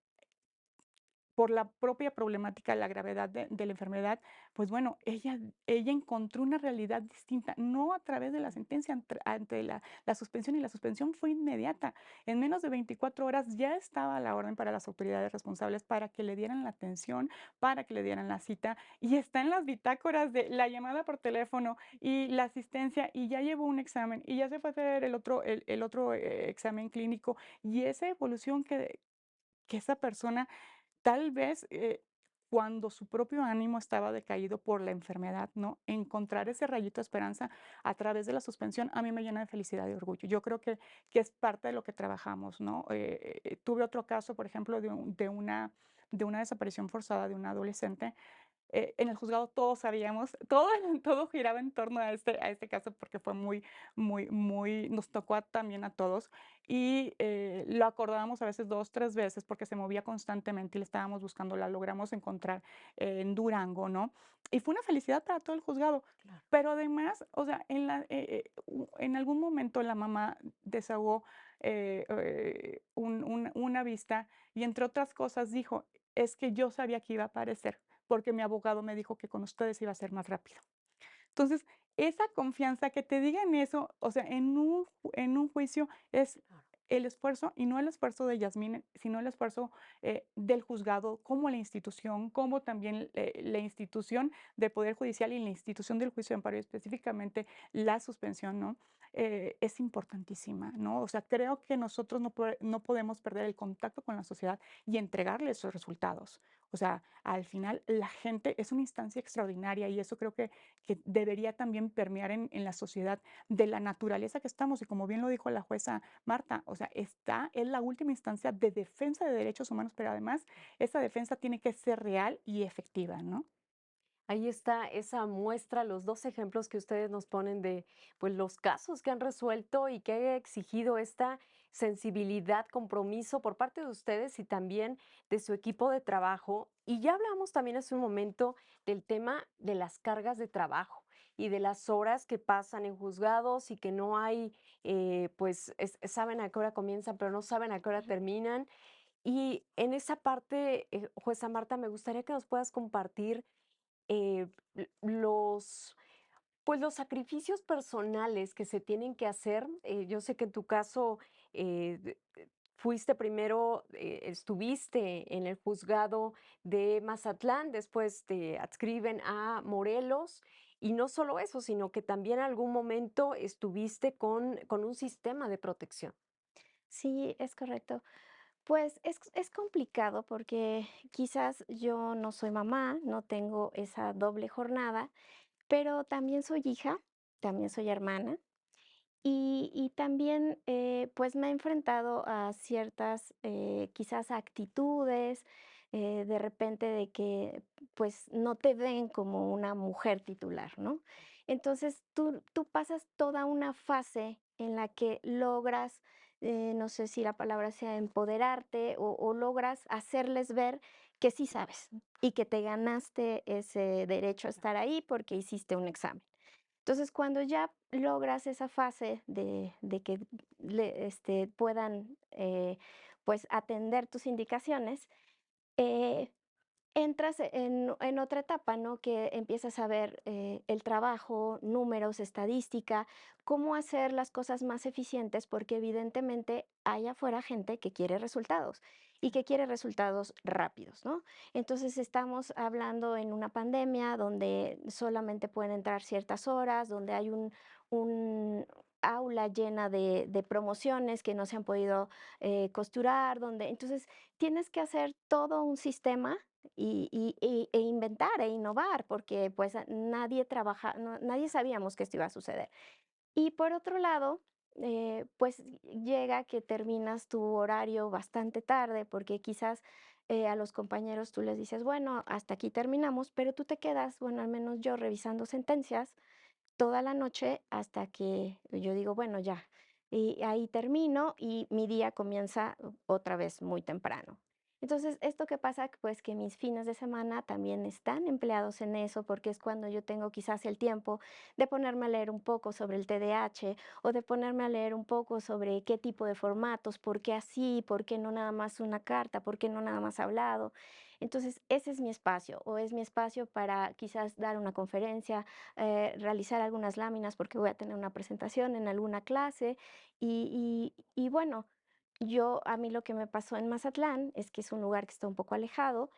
por la propia problemática, la gravedad de la enfermedad, pues bueno, ella encontró una realidad distinta, no a través de la sentencia ante la suspensión, y la suspensión fue inmediata. En menos de 24 horas ya estaba la orden para las autoridades responsables para que le dieran la atención, para que le dieran la cita, y está en las bitácoras de la llamada por teléfono y la asistencia, y ya llevó un examen, y ya se fue a hacer el otro examen clínico, y esa evolución que esa persona tal vez, cuando su propio ánimo estaba decaído por la enfermedad, ¿no? Encontrar ese rayito de esperanza a través de la suspensión, a mí me llena de felicidad y orgullo. Yo creo que es parte de lo que trabajamos, ¿no? Tuve otro caso, por ejemplo, de una desaparición forzada de una adolescente. En el juzgado todos sabíamos, todo todo giraba en torno a este caso porque fue muy nos tocó también a todos y, lo acordábamos a veces 2 3 veces porque se movía constantemente y le estábamos buscando, la logramos encontrar en Durango, ¿no? Y fue una felicidad para todo el juzgado. Claro. Pero además, o sea, en algún momento la mamá desahogó, una vista y entre otras cosas dijo: "Es que yo sabía que iba a aparecer" porque mi abogado me dijo que con ustedes iba a ser más rápido. Entonces, esa confianza, que te digan eso, o sea, en un juicio es Claro. el esfuerzo, y no el esfuerzo de Yasmín, sino el esfuerzo, del juzgado, como la institución, como también, la institución del Poder Judicial y la institución del juicio de amparo, y específicamente la suspensión, ¿no? Es importantísima, ¿no? O sea, creo que nosotros no podemos perder el contacto con la sociedad y entregarle esos resultados. O sea, al final la gente es una instancia extraordinaria y eso creo que debería también permear en la sociedad de la naturaleza que estamos. Y como bien lo dijo la jueza Marta, o sea, es la última instancia de defensa de derechos humanos, pero además esa defensa tiene que ser real y efectiva, ¿no? Ahí está esa muestra, los 2 ejemplos que ustedes nos ponen de, pues, los casos que han resuelto y que ha exigido esta sensibilidad, compromiso por parte de ustedes y también de su equipo de trabajo. Y ya hablamos también hace un momento del tema de las cargas de trabajo y de las horas que pasan en juzgados y que no hay, pues, saben a qué hora comienzan, pero no saben a qué hora terminan. Y en esa parte, jueza Marta, me gustaría que nos puedas compartir los, pues los sacrificios personales que se tienen que hacer. Yo sé que en tu caso fuiste primero, estuviste en el juzgado de Mazatlán, después te adscriben a Morelos. Y no solo eso, sino que también en algún momento estuviste con un sistema de protección. Sí, es correcto. Pues es complicado porque quizás yo no soy mamá, no tengo esa doble jornada, pero también soy hija, también soy hermana y también pues me he enfrentado a ciertas quizás actitudes, de repente de que pues no te ven como una mujer titular, ¿no? Entonces tú pasas toda una fase en la que logras no sé si la palabra sea empoderarte o logras hacerles ver que sí sabes y que te ganaste ese derecho a estar ahí porque hiciste un examen. Entonces, cuando ya logras esa fase de que puedan pues atender tus indicaciones, eh, entras en otra etapa, ¿no? Que empiezas a ver el trabajo, números, estadística, cómo hacer las cosas más eficientes, porque evidentemente hay afuera gente que quiere resultados y que quiere resultados rápidos, ¿no? Entonces estamos hablando en una pandemia donde solamente pueden entrar ciertas horas, donde hay un aula llena de promociones que no se han podido costurar, donde entonces tienes que hacer todo un sistema e inventar e innovar, porque pues nadie trabaja, nadie sabíamos que esto iba a suceder. Y por otro lado, pues llega que terminas tu horario bastante tarde, porque quizás a los compañeros tú les dices, bueno, hasta aquí terminamos, pero tú te quedas, bueno, al menos yo revisando sentencias toda la noche hasta que yo digo, bueno, ya. Y ahí termino y mi día comienza otra vez muy temprano. Entonces, esto que pasa, pues que mis fines de semana también están empleados en eso, porque es cuando yo tengo quizás el tiempo de ponerme a leer un poco sobre el TDAH o de ponerme a leer un poco sobre qué tipo de formatos, por qué así, por qué no nada más una carta, por qué no nada más hablado. Entonces, ese es mi espacio, o es mi espacio para quizás dar una conferencia, realizar algunas láminas porque voy a tener una presentación en alguna clase y bueno, a mí lo que me pasó en Mazatlán es que es un lugar que está un poco alejado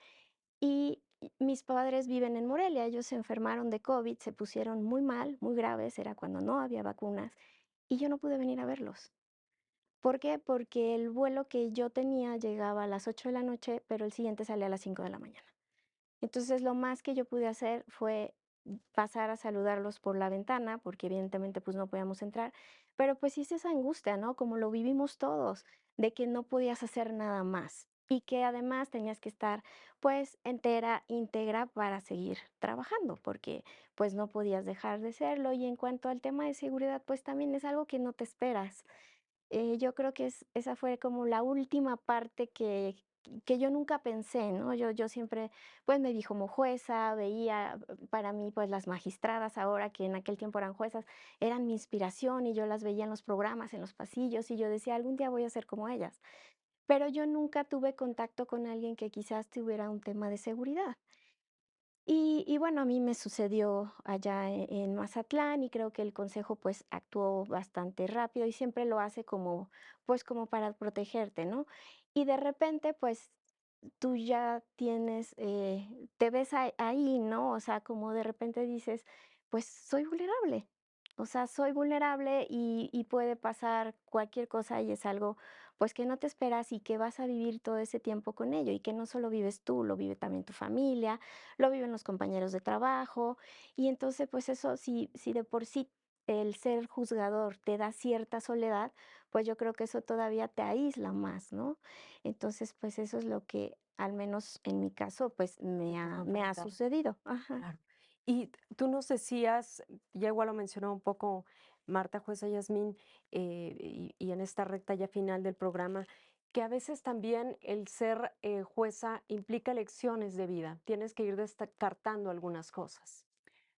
y mis padres viven en Morelia, ellos se enfermaron de COVID, se pusieron muy mal, muy graves, era cuando no había vacunas y yo no pude venir a verlos. ¿Por qué? Porque el vuelo que yo tenía llegaba a las 8 de la noche, pero el siguiente salía a las 5 de la mañana. Entonces, lo más que yo pude hacer fue pasar a saludarlos por la ventana, porque evidentemente, pues, no podíamos entrar, pero, pues, sí es esa angustia, ¿no? Como lo vivimos todos, de que no podías hacer nada más y que además tenías que estar, pues, entera, íntegra para seguir trabajando, porque, pues, no podías dejar de serlo. Y en cuanto al tema de seguridad, pues, también es algo que no te esperas. Yo creo que esa fue como la última parte que yo nunca pensé, ¿no? Yo siempre, pues, me vi como jueza, veía, para mí, pues, las magistradas ahora, que en aquel tiempo eran juezas, eran mi inspiración y yo las veía en los programas, en los pasillos, y yo decía: "Algún día voy a ser como ellas". Pero yo nunca tuve contacto con alguien que quizás tuviera un tema de seguridad. Y bueno, a mí me sucedió allá en Mazatlán y creo que el consejo pues actuó bastante rápido y siempre lo hace como pues como para protegerte, ¿no? Y de repente pues tú ya tienes, te ves ahí, ¿no? O sea, como de repente dices, pues soy vulnerable. O sea, soy vulnerable y puede pasar cualquier cosa y es algo pues que no te esperas y que vas a vivir todo ese tiempo con ello y que no solo vives tú, lo vive también tu familia, lo viven los compañeros de trabajo y entonces pues eso, si de por sí el ser juzgador te da cierta soledad, pues yo creo que eso todavía te aísla más, ¿no? Entonces, pues eso es lo que, al menos en mi caso, pues Te tocó me ha enfrentar. sucedido. Ajá. Claro. Y tú nos decías, ya igual lo mencionó un poco Marta Jueza Yasmín, y en esta recta ya final del programa, que a veces también el ser jueza implica lecciones de vida. Tienes que ir descartando algunas cosas.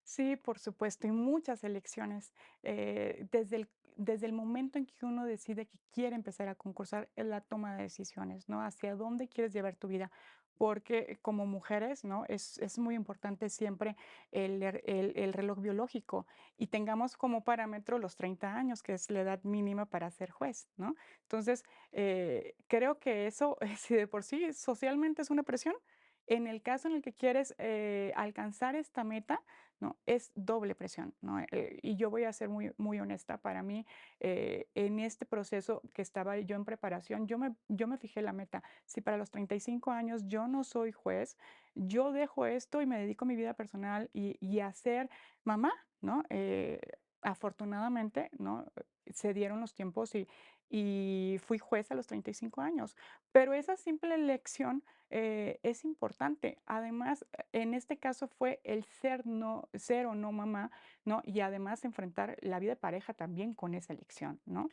Sí, por supuesto, y muchas elecciones. Desde el momento en que uno decide que quiere empezar a concursar, es la toma de decisiones, ¿no? Hacia dónde quieres llevar tu vida. Porque como mujeres, ¿no? Es muy importante siempre el reloj biológico y tengamos como parámetro los 30 años, que es la edad mínima para ser juez, ¿no? Entonces, creo que eso, si de por sí socialmente es una presión, en el caso en el que quieres alcanzar esta meta, ¿no? Es doble presión, ¿no? Y yo voy a ser muy, muy honesta, para mí, en este proceso que estaba yo en preparación, yo me fijé la meta. Si para los 35 años yo no soy juez, yo dejo esto y me dedico a mi vida personal y a ser mamá, ¿no? Afortunadamente, ¿no? Se dieron los tiempos y fui juez a los 35 años. Pero esa simple elección es importante. Además, en este caso fue el ser o no mamá, ¿no? Y además enfrentar la vida de pareja también con esa elección, ¿no?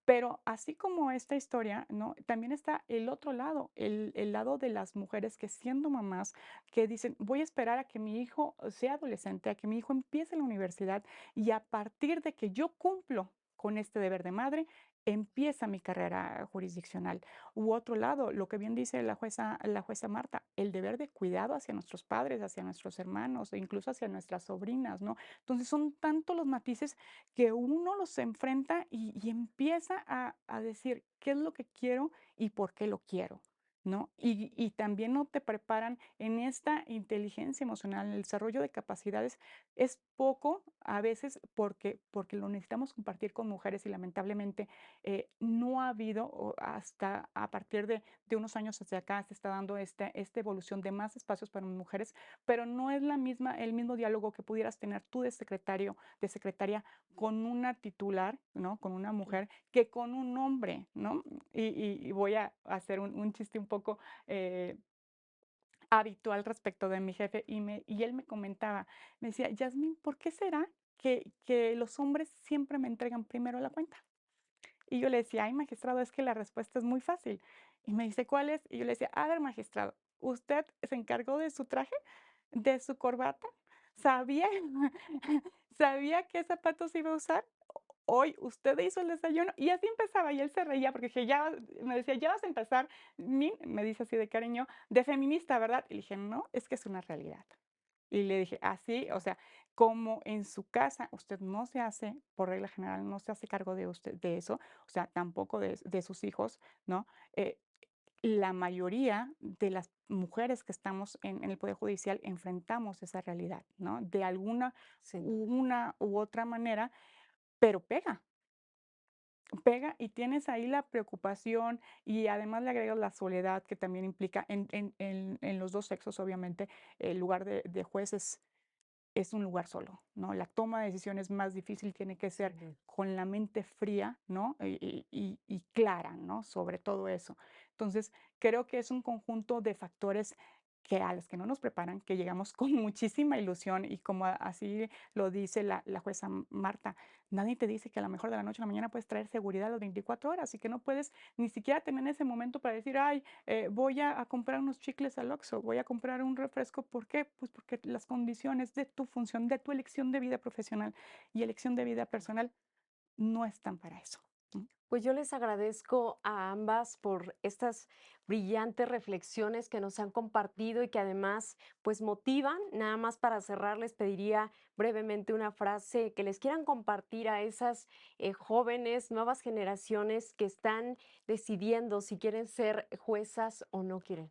Pero así como esta historia, ¿no? También está el otro lado, el lado de las mujeres que siendo mamás, que dicen, voy a esperar a que mi hijo sea adolescente, a que mi hijo empiece la universidad y a partir de que yo cumplo con este deber de madre, empieza mi carrera jurisdiccional. U otro lado, lo que bien dice la jueza Marta, el deber de cuidado hacia nuestros padres, hacia nuestros hermanos, e incluso hacia nuestras sobrinas, ¿no? Entonces son tantos los matices que uno los enfrenta y empieza a decir qué es lo que quiero y por qué lo quiero, ¿no? Y también no te preparan en esta inteligencia emocional, en el desarrollo de capacidades. Es poco a veces porque lo necesitamos compartir con mujeres y lamentablemente no ha habido hasta a partir de unos años hacia acá se está dando esta evolución de más espacios para mujeres, pero no es el mismo diálogo que pudieras tener tú de secretaria con una titular, ¿no? Con una mujer, que con un hombre, ¿no? Y voy a hacer un chiste un poco, habitual respecto de mi jefe, y él me comentaba, me decía: "Yasmín, ¿por qué será que los hombres siempre me entregan primero la cuenta?". Y yo le decía: "Ay, magistrado, es que la respuesta es muy fácil". Y me dice: "¿Cuál es?". Y yo le decía: "A ver, magistrado, ¿usted se encargó de su traje, de su corbata? ¿Sabía sabía qué zapatos iba a usar? Hoy usted hizo el desayuno". Y así empezaba, y él se reía porque dije: "Ya", me decía: "Ya vas a empezar, me dice así de cariño, de feminista, ¿verdad?". Y le dije: "No, es que es una realidad". Y le dije: "Así, o sea, como en su casa usted no se hace, por regla general, no se hace cargo de usted de eso, o sea, tampoco de sus hijos, ¿no? Eh, la mayoría de las mujeres que estamos en el poder judicial enfrentamos esa realidad, ¿no? De alguna Sin duda. una u otra manera, pero pega y tienes ahí la preocupación y además le agregas la soledad que también implica en los 2 sexos, obviamente, el lugar de juez es un lugar solo, ¿no? La toma de decisiones más difícil tiene que ser Sin duda. con la mente fría, ¿no? Y clara, ¿no? Sobre todo eso. Entonces, creo que es un conjunto de factores que a los que no nos preparan, que llegamos con muchísima ilusión y como así lo dice la jueza Marta, nadie te dice que a lo mejor de la noche a la mañana puedes traer seguridad a las 24 horas y que no puedes ni siquiera tener ese momento para decir, ay, voy a comprar unos chicles al Oxxo, voy a comprar un refresco. ¿Por qué? Pues porque las condiciones de tu función, de tu elección de vida profesional y elección de vida personal no están para eso. ¿No? Pues yo les agradezco a ambas por estas brillantes reflexiones que nos han compartido y que además pues motivan. Nada más para cerrar les pediría brevemente una frase que les quieran compartir a esas jóvenes, nuevas generaciones que están decidiendo si quieren ser juezas o no quieren.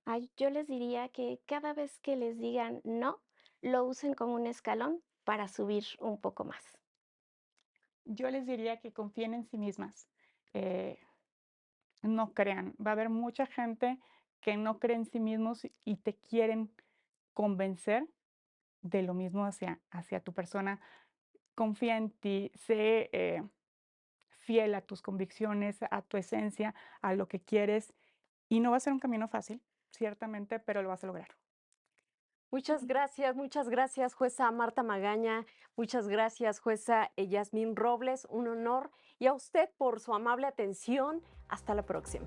Ay, yo les diría que cada vez que les digan no, lo usen como un escalón para subir un poco más. Yo les diría que confíen en sí mismas. eh, no crean, va a haber mucha gente que no cree en sí mismos y te quieren convencer de lo mismo hacia tu persona. Confía en ti, sé fiel a tus convicciones, a tu esencia, a lo que quieres. Y no va a ser un camino fácil, ciertamente, pero lo vas a lograr. Muchas gracias, jueza Marta Magaña, muchas gracias, jueza Yasmín Robles, un honor, y a usted por su amable atención. Hasta la próxima.